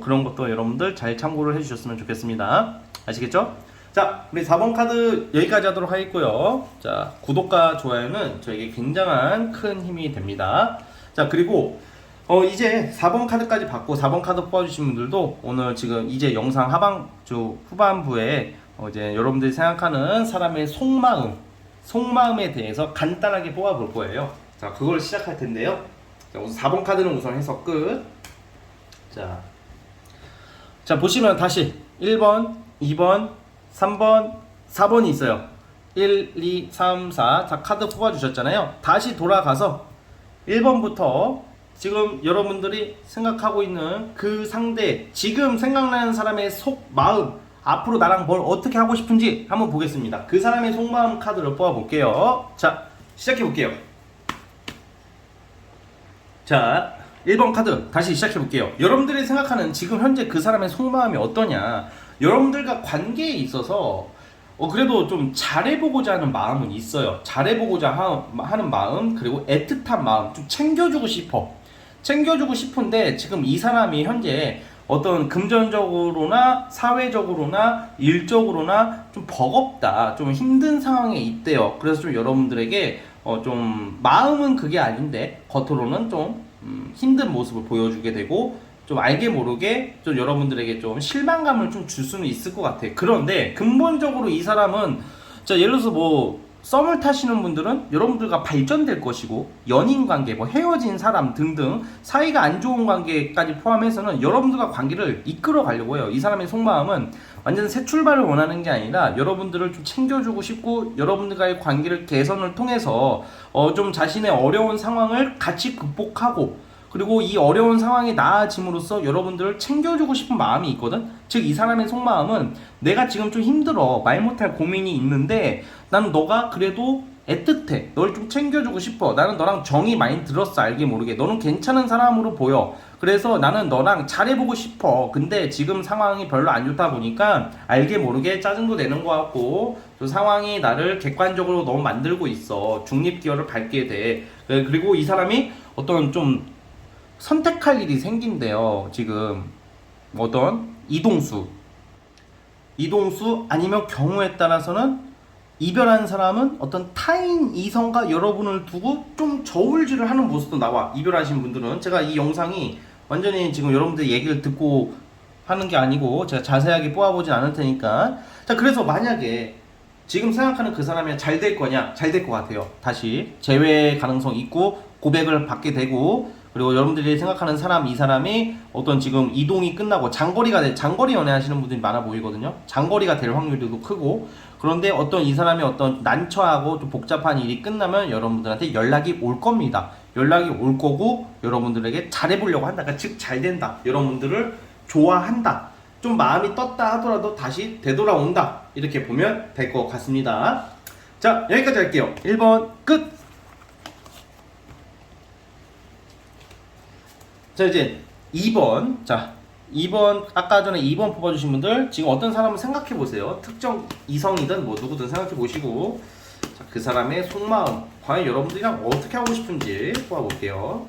그런 것도 여러분들 잘 참고를 해주셨으면 좋겠습니다. 아시겠죠? 자, 우리 4번 카드 여기까지 하도록 하겠고요. 자, 구독과 좋아요는 저에게 굉장한 큰 힘이 됩니다. 자, 그리고 이제 4번 카드까지 받고 4번 카드 뽑아주신 분들도 오늘 지금 이제 영상 후반부에 이제 여러분들이 생각하는 사람의 속마음에 대해서 간단하게 뽑아볼 거예요. 자, 그걸 시작할 텐데요. 자, 우선 4번 카드는 우선 해서 끝. 자, 보시면 다시 1번, 2번, 3번, 4번이 있어요. 1, 2, 3, 4. 자, 카드 뽑아주셨잖아요. 다시 돌아가서 1번부터 지금 여러분들이 생각하고 있는 그 상대, 지금 생각나는 사람의 속마음, 앞으로 나랑 뭘 어떻게 하고 싶은지 한번 보겠습니다. 그 사람의 속마음 카드를 뽑아볼게요. 자, 시작해볼게요. 자, 1번 카드 다시 시작해볼게요. 여러분들이 생각하는 지금 현재 그 사람의 속마음이 어떠냐, 여러분들과 관계에 있어서 그래도 좀 잘해보고자 하는 마음은 있어요. 잘해보고자 하는 마음, 그리고 애틋한 마음, 좀 챙겨주고 싶어. 챙겨주고 싶은데 지금 이 사람이 현재 어떤 금전적으로나 사회적으로나 일적으로나 좀 버겁다, 좀 힘든 상황에 있대요. 그래서 좀 여러분들에게 좀 마음은 그게 아닌데 겉으로는 좀 힘든 모습을 보여주게 되고 좀 알게 모르게 좀 여러분들에게 좀 실망감을 좀 줄 수는 있을 것 같아요. 그런데 근본적으로 이 사람은 자 예를 들어서 뭐 썸을 타시는 분들은 여러분들과 발전될 것이고 연인 관계, 뭐 헤어진 사람 등등 사이가 안 좋은 관계까지 포함해서는 여러분들과 관계를 이끌어 가려고 해요. 이 사람의 속마음은 완전 새 출발을 원하는 게 아니라 여러분들을 좀 챙겨주고 싶고 여러분들과의 관계를 개선을 통해서 좀 자신의 어려운 상황을 같이 극복하고 그리고 이 어려운 상황이 나아짐으로써 여러분들을 챙겨주고 싶은 마음이 있거든. 즉 이 사람의 속마음은 내가 지금 좀 힘들어, 말 못할 고민이 있는데 나는 너가 그래도 애틋해, 널 좀 챙겨주고 싶어, 나는 너랑 정이 많이 들었어, 알게 모르게 너는 괜찮은 사람으로 보여, 그래서 나는 너랑 잘해보고 싶어. 근데 지금 상황이 별로 안 좋다 보니까 알게 모르게 짜증도 내는 것 같고 또 상황이 나를 객관적으로 너무 만들고 있어. 중립기어를 밟게 돼. 그리고 이 사람이 어떤 좀 선택할 일이 생긴대요. 지금 어떤 이동수 아니면 경우에 따라서는 이별한 사람은 어떤 타인 이성과 여러분을 두고 좀 저울질을 하는 모습도 나와. 이별하신 분들은 제가 이 영상이 완전히 지금 여러분들 얘기를 듣고 하는 게 아니고 제가 자세하게 뽑아보진 않을 테니까. 자, 그래서 만약에 지금 생각하는 그 사람이 잘 될 거냐? 잘 될 것 같아요. 다시 재회 가능성 있고 고백을 받게 되고 그리고 여러분들이 생각하는 사람, 이 사람이 어떤 지금 이동이 끝나고 장거리 연애하시는 분들이 많아 보이거든요. 장거리가 될 확률도 크고 그런데 어떤 이 사람이 어떤 난처하고 좀 복잡한 일이 끝나면 여러분들한테 연락이 올 겁니다. 연락이 올 거고 여러분들에게 잘해보려고 한다. 그러니까 즉 잘 된다. 여러분들을 좋아한다. 좀 마음이 떴다 하더라도 다시 되돌아온다. 이렇게 보면 될 것 같습니다. 자, 여기까지 할게요. 1번 끝! 자, 이제 2번. 자, 2번, 아까 전에 2번 뽑아주신 분들, 지금 어떤 사람을 생각해 보세요. 특정 이성이든 뭐 누구든 생각해 보시고, 자, 그 사람의 속마음, 과연 여러분들이랑 어떻게 하고 싶은지 뽑아볼게요.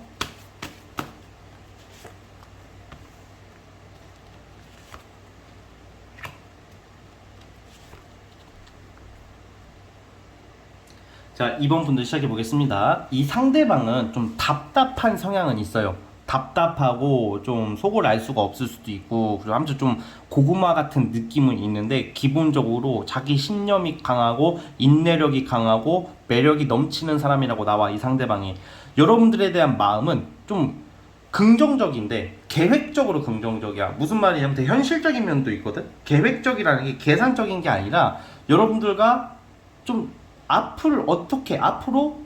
자, 2번 분들 시작해 보겠습니다. 이 상대방은 좀 답답한 성향은 있어요. 답답하고 좀 속을 알 수가 없을 수도 있고 그리고 아무튼 좀 고구마 같은 느낌은 있는데 기본적으로 자기 신념이 강하고 인내력이 강하고 매력이 넘치는 사람이라고 나와. 이 상대방이 여러분들에 대한 마음은 좀 긍정적인데 계획적으로 긍정적이야. 무슨 말이냐면 되게 현실적인 면도 있거든. 계획적이라는 게 계산적인 게 아니라 여러분들과 좀 앞으로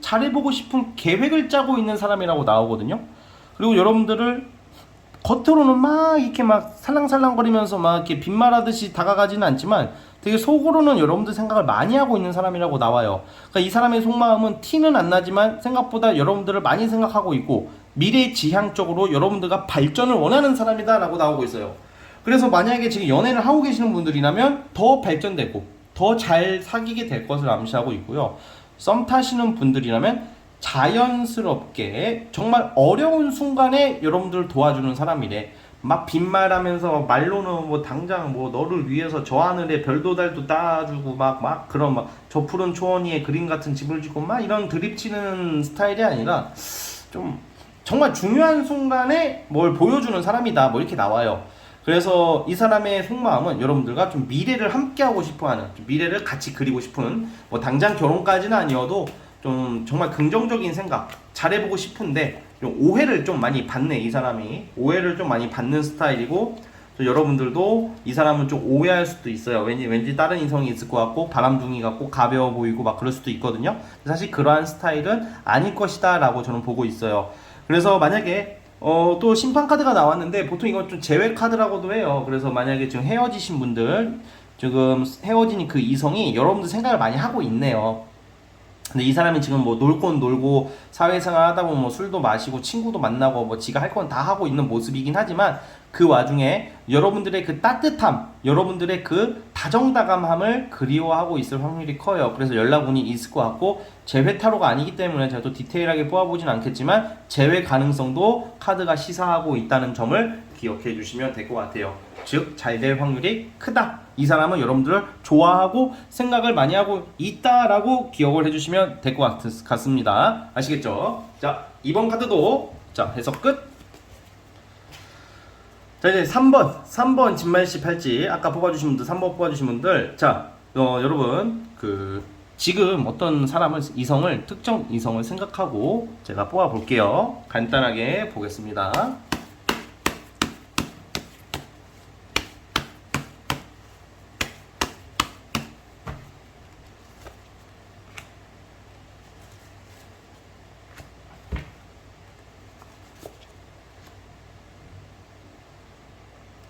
잘해보고 싶은 계획을 짜고 있는 사람이라고 나오거든요. 그리고 여러분들을 겉으로는 막 이렇게 막 살랑살랑거리면서 막 이렇게 빗말하듯이 다가가지는 않지만 되게 속으로는 여러분들 생각을 많이 하고 있는 사람이라고 나와요. 그러니까 이 사람의 속마음은 티는 안 나지만 생각보다 여러분들을 많이 생각하고 있고 미래 지향적으로 여러분들과 발전을 원하는 사람이다 라고 나오고 있어요. 그래서 만약에 지금 연애를 하고 계시는 분들이라면 더 발전되고 더 잘 사귀게 될 것을 암시하고 있고요. 썸 타시는 분들이라면 자연스럽게 정말 어려운 순간에 여러분들을 도와주는 사람이래. 막 빈말하면서 말로는 뭐 당장 뭐 너를 위해서 저 하늘에 별도 달도 따주고 막 그런 막 저 푸른 초원 위에 그림 같은 집을 짓고 막 이런 드립치는 스타일이 아니라 좀 정말 중요한 순간에 뭘 보여주는 사람이다 뭐 이렇게 나와요. 그래서 이 사람의 속마음은 여러분들과 좀 미래를 함께하고 싶어하는, 좀 미래를 같이 그리고 싶은, 뭐 당장 결혼까지는 아니어도 좀 정말 긍정적인 생각, 잘해보고 싶은데 좀 오해를 좀 많이 받네. 이 사람이 오해를 좀 많이 받는 스타일이고 여러분들도 이 사람은 좀 오해할 수도 있어요. 왠지 다른 이성이 있을 것 같고 바람둥이 같고 가벼워 보이고 막 그럴 수도 있거든요. 사실 그러한 스타일은 아닐 것이다 라고 저는 보고 있어요. 그래서 만약에 또 심판 카드가 나왔는데 보통 이건 좀 제외 카드라고도 해요. 그래서 만약에 지금 헤어지신 분들, 지금 헤어진 그 이성이 여러분들 생각을 많이 하고 있네요. 근데 이 사람이 지금 뭐 놀 건 놀고 사회생활 하다 보면 뭐 술도 마시고 친구도 만나고 뭐 지가 할 건 다 하고 있는 모습이긴 하지만 그 와중에 여러분들의 그 따뜻함, 여러분들의 그 다정다감함을 그리워하고 있을 확률이 커요. 그래서 연락운이 있을 것 같고, 재회 타로가 아니기 때문에 제가 또 디테일하게 뽑아보진 않겠지만 재회 가능성도 카드가 시사하고 있다는 점을 기억해 주시면 될 것 같아요. 즉 잘 될 확률이 크다. 이 사람은 여러분들을 좋아하고 생각을 많이 하고 있다라고 기억을 해주시면 될 것 같습니다. 아시겠죠? 자, 이번 카드도 자 해석 끝. 자, 이제 3번 진말씨 팔찌 아까 뽑아주신 분들, 3번 뽑아주신 분들, 자 여러분 지금 어떤 사람을, 이성을, 특정 이성을 생각하고 제가 뽑아 볼게요. 간단하게 보겠습니다.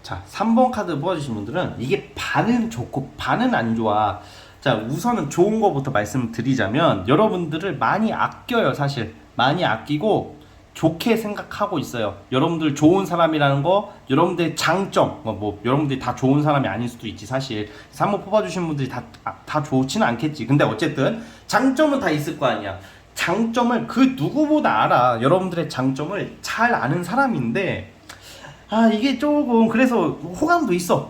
자, 3번 카드 뽑아주신 분들은 이게 반은 좋고 반은 안 좋아. 자, 우선은 좋은 거부터 말씀드리자면 여러분들을 많이 아껴요. 사실 많이 아끼고 좋게 생각하고 있어요. 여러분들 좋은 사람이라는 거, 여러분들의 장점, 뭐 여러분들이 다 좋은 사람이 아닐 수도 있지. 사실 3번 뽑아주신 분들이 다 좋지는 않겠지. 근데 어쨌든 장점은 다 있을 거 아니야. 장점을 그 누구보다 알아. 여러분들의 장점을 잘 아는 사람인데, 이게 조금 그래서 호감도 있어.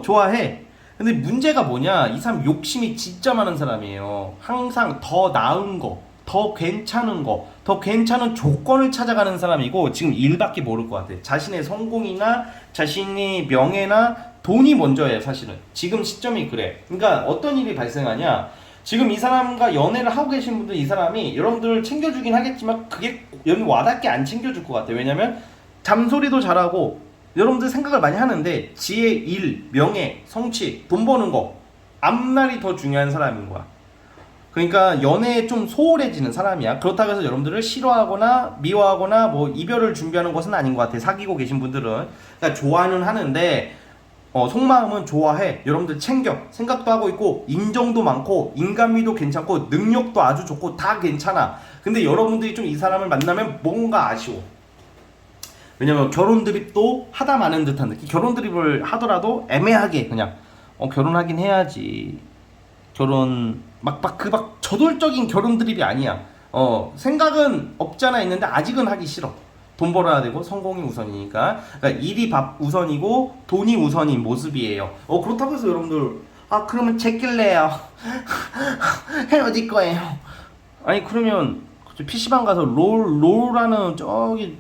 좋아해. 근데 문제가 뭐냐, 이 사람 욕심이 진짜 많은 사람이에요. 항상 더 나은 거, 더 괜찮은 거, 더 괜찮은 조건을 찾아가는 사람이고, 지금 일밖에 모를 것 같아. 자신의 성공이나 자신의 명예나 돈이 먼저예요. 사실은 지금 시점이 그래. 그러니까 어떤 일이 발생하냐, 지금 이 사람과 연애를 하고 계신 분들, 이 사람이 여러분들을 챙겨주긴 하겠지만 그게 와닿게 안 챙겨줄 것 같아. 왜냐면 잠소리도 잘하고 여러분들 생각을 많이 하는데 지혜, 일, 명예, 성취, 돈 버는 거 앞날이 더 중요한 사람인 거야. 그러니까 연애에 좀 소홀해지는 사람이야. 그렇다고 해서 여러분들을 싫어하거나 미워하거나 뭐 이별을 준비하는 것은 아닌 것 같아. 사귀고 계신 분들은. 그러니까 좋아는 하는데 속마음은 좋아해. 여러분들 챙겨. 생각도 하고 있고 인정도 많고 인간미도 괜찮고 능력도 아주 좋고 다 괜찮아. 근데 여러분들이 좀 이 사람을 만나면 뭔가 아쉬워. 왜냐면 결혼 드립도 하다 마는 듯한 느낌. 결혼 드립을 하더라도 애매하게 그냥 결혼하긴 해야지. 결혼 막 저돌적인 결혼 드립이 아니야. 생각은 없잖아 있는데 아직은 하기 싫어. 돈 벌어야 되고 성공이 우선이니까. 그러니까 일이 우선이고 돈이 우선인 모습이에요. 그렇다고 해서 여러분들 그러면 제낄래요. 헤어질 거예요. 아니 그러면 PC방 가서 롤하는 저기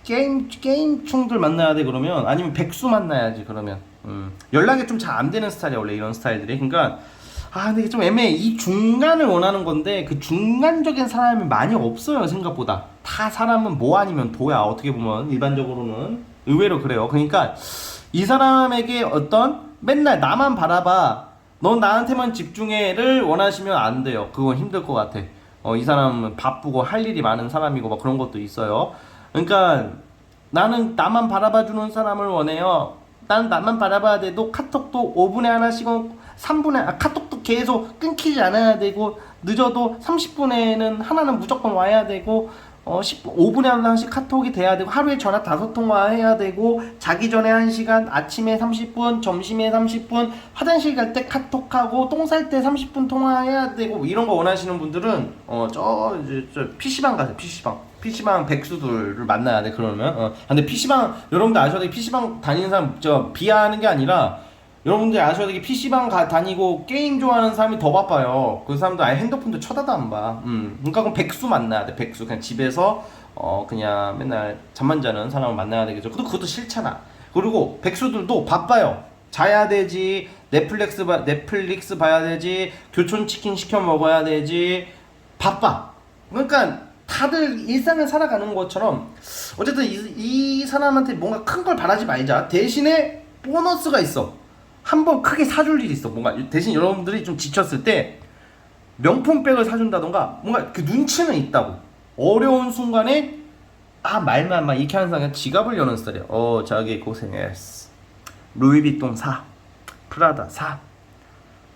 게임 충들 만나야 돼. 그러면 아니면 백수 만나야지. 그러면 연락이 좀 잘 안 되는 스타일이야 원래 이런 스타일들이. 그러니까 근데 이게 좀 애매해. 이 중간을 원하는 건데 그 중간적인 사람이 많이 없어요. 생각보다 다 사람은 뭐 아니면 도야. 어떻게 보면 일반적으로는 의외로 그래요. 그러니까 이 사람에게 어떤 맨날 나만 바라봐, 넌 나한테만 집중해를 원하시면 안 돼요. 그건 힘들 것 같아. 이 사람은 바쁘고 할 일이 많은 사람이고 막 그런 것도 있어요. 그러니까 나는 나만 바라봐주는 사람을 원해요. 난 나만 바라봐야 돼도 카톡도 5분에 하나씩은 3분에 카톡도 계속 끊기지 않아야 되고, 늦어도 30분에는 하나는 무조건 와야 되고, 5분에 하나씩 카톡이 돼야 되고, 하루에 전화 5통화 해야 되고, 자기 전에 1시간, 아침에 30분, 점심에 30분, 화장실 갈 때 카톡하고, 똥 쌀 때 30분 통화해야 되고, 이런 거 원하시는 분들은 저 PC방 가세요. PC방 백수들을 만나야 돼. 그러면 근데 PC방 여러분들 아셔야 돼. PC방 다니는 사람 비하하는 게 아니라 여러분들 아셔야 되게 PC방 다니고 게임 좋아하는 사람이 더 바빠요. 그 사람도 아예 핸드폰도 쳐다도 안 봐. 그러니까 그럼 백수 만나야 돼. 백수 그냥 집에서 그냥 맨날 잠만 자는 사람을 만나야 되겠죠. 그것도 싫잖아. 그리고 백수들도 바빠요. 자야 되지, 넷플릭스 봐야 되지, 교촌치킨 시켜 먹어야 되지, 바빠. 그러니까 다들 일상을 살아가는 것처럼 어쨌든 이 사람한테 뭔가 큰 걸 바라지 말자. 대신에 보너스가 있어. 한번 크게 사줄 일이 있어. 뭔가 대신 여러분들이 좀 지쳤을 때 명품백을 사준다던가 뭔가 그 눈치는 있다고. 어려운 순간에 말만 막 이렇게 하는 사람이 지갑을 여는 스타일이야. 자기 고생했어. 루이비통 사, 프라다 사,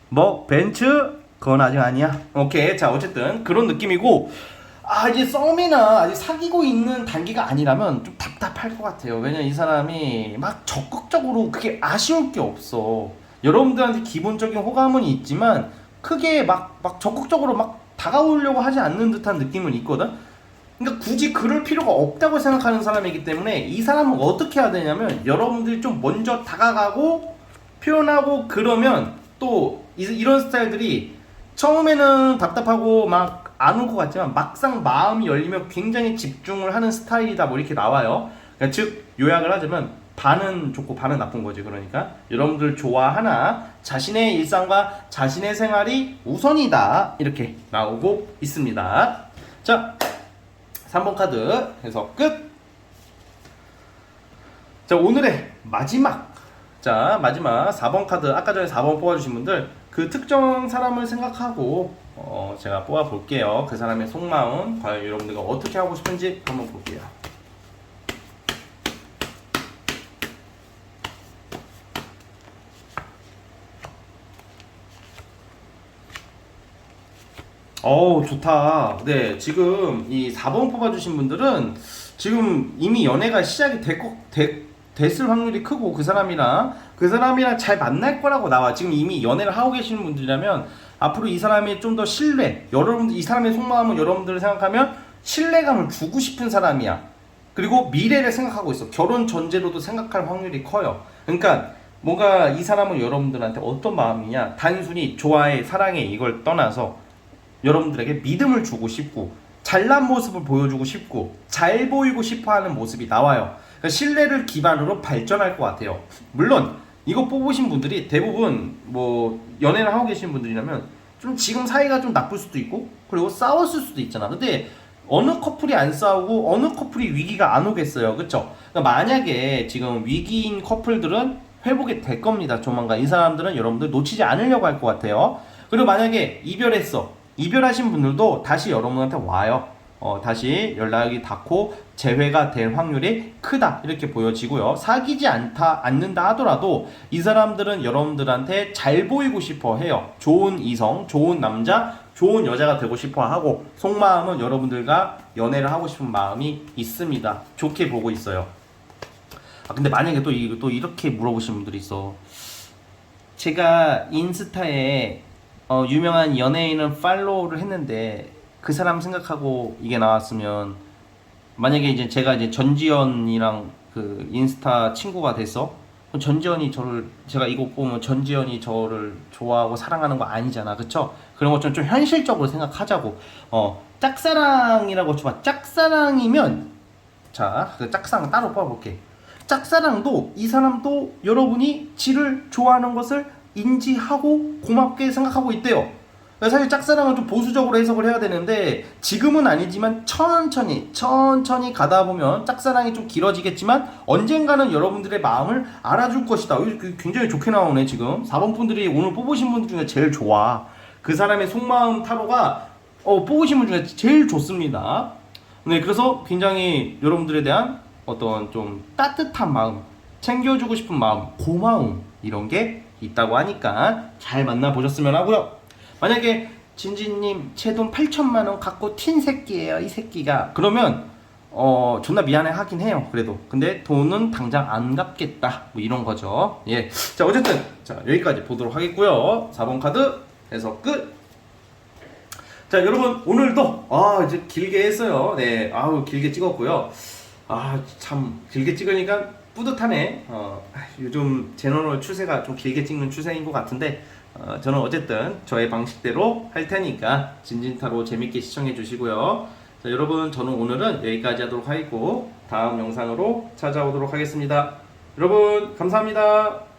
뭐 벤츠 그건 아직 아니야. 오케이. 자 어쨌든 그런 느낌이고, 이제 썸이나 아직 사귀고 있는 단계가 아니라면 좀 답답할 것 같아요. 왜냐면 이 사람이 막 적극적으로 그게 아쉬울 게 없어. 여러분들한테 기본적인 호감은 있지만 크게 막 적극적으로 막 다가오려고 하지 않는 듯한 느낌은 있거든. 그러니까 굳이 그럴 필요가 없다고 생각하는 사람이기 때문에 이 사람은 어떻게 해야 되냐면 여러분들이 좀 먼저 다가가고 표현하고 그러면 또 이런 스타일들이 처음에는 답답하고 막 안 올 것 같지만 막상 마음이 열리면 굉장히 집중을 하는 스타일이다 뭐 이렇게 나와요. 그러니까 즉 요약을 하자면 반은 좋고 반은 나쁜 거지. 그러니까 여러분들 좋아하나 자신의 일상과 자신의 생활이 우선이다 이렇게 나오고 있습니다. 자 3번 카드 해서 끝. 자 오늘의 마지막 4번 카드. 아까 전에 4번 뽑아주신 분들 그 특정 사람을 생각하고 제가 뽑아 볼게요. 그 사람의 속마음 과연 여러분들과 어떻게 하고 싶은지 한번 볼게요. 좋다. 네, 지금 이 4번 뽑아주신 분들은 지금 이미 연애가 시작이 됐을 확률이 크고 그 사람이랑 잘 만날 거라고 나와. 지금 이미 연애를 하고 계시는 분들이라면 앞으로 이 사람이 좀 더 여러분들 이 사람의 속마음은 여러분들을 생각하면 신뢰감을 주고 싶은 사람이야. 그리고 미래를 생각하고 있어. 결혼 전제로도 생각할 확률이 커요. 그러니까 뭔가 이 사람은 여러분들한테 어떤 마음이냐, 단순히 좋아해, 사랑해 이걸 떠나서 여러분들에게 믿음을 주고 싶고 잘난 모습을 보여주고 싶고 잘 보이고 싶어하는 모습이 나와요. 그러니까 신뢰를 기반으로 발전할 것 같아요. 물론 이거 뽑으신 분들이 대부분 뭐 연애를 하고 계신 분들이라면 좀 지금 사이가 좀 나쁠 수도 있고 그리고 싸웠을 수도 있잖아. 근데 어느 커플이 안 싸우고 어느 커플이 위기가 안 오겠어요. 그쵸? 그러니까 만약에 지금 위기인 커플들은 회복이 될 겁니다. 조만간 이 사람들은 여러분들 놓치지 않으려고 할 것 같아요. 그리고 만약에 이별하신 분들도 다시 여러분한테 와요. 다시 연락이 닿고 재회가 될 확률이 크다 이렇게 보여지고요. 사귀지 않는다 하더라도 이 사람들은 여러분들한테 잘 보이고 싶어 해요. 좋은 이성, 좋은 남자, 좋은 여자가 되고 싶어 하고 속마음은 여러분들과 연애를 하고 싶은 마음이 있습니다. 좋게 보고 있어요. 근데 만약에 또 이렇게 물어보시는 분들이 있어. 제가 인스타에 유명한 연예인을 팔로우를 했는데 그 사람 생각하고 이게 나왔으면 만약에 이제 제가 이제 전지현이랑 그 인스타 친구가 됐어? 전지현이 제가 이거 보면 전지현이 저를 좋아하고 사랑하는 거 아니잖아. 그쵸? 그런 것좀 현실적으로 생각하자고. 짝사랑이라고 쳐봐. 짝사랑이면 그 짝사랑 따로 뽑아볼게. 짝사랑도 이 사람도 여러분이 지를 좋아하는 것을 인지하고 고맙게 생각하고 있대요. 사실 짝사랑은 좀 보수적으로 해석을 해야 되는데 지금은 아니지만 천천히 가다 보면 짝사랑이 좀 길어지겠지만 언젠가는 여러분들의 마음을 알아줄 것이다. 굉장히 좋게 나오네. 지금 4번 분들이 오늘 뽑으신 분들 중에 제일 좋아. 그 사람의 속마음 타로가 뽑으신 분 중에 제일 좋습니다. 네, 그래서 굉장히 여러분들에 대한 어떤 좀 따뜻한 마음, 챙겨주고 싶은 마음, 고마움 이런 게 있다고 하니까 잘 만나보셨으면 하고요. 만약에 진진님 제 돈 8천만원 갖고 튄 새끼예요 이 새끼가, 그러면 존나 미안해 하긴 해요. 그래도 근데 돈은 당장 안 갚겠다 뭐 이런 거죠. 예, 자 어쨌든 여기까지 보도록 하겠고요. 4번 카드 해서 끝. 자 여러분 오늘도 이제 길게 했어요. 네, 길게 찍었고요. 참 길게 찍으니까 뿌듯하네. 요즘 제너럴 추세가 좀 길게 찍는 추세인 것 같은데 저는 어쨌든 저의 방식대로 할 테니까 진진타로 재밌게 시청해 주시고요. 자 여러분, 저는 오늘은 여기까지 하도록 하겠고 다음 영상으로 찾아오도록 하겠습니다. 여러분 감사합니다.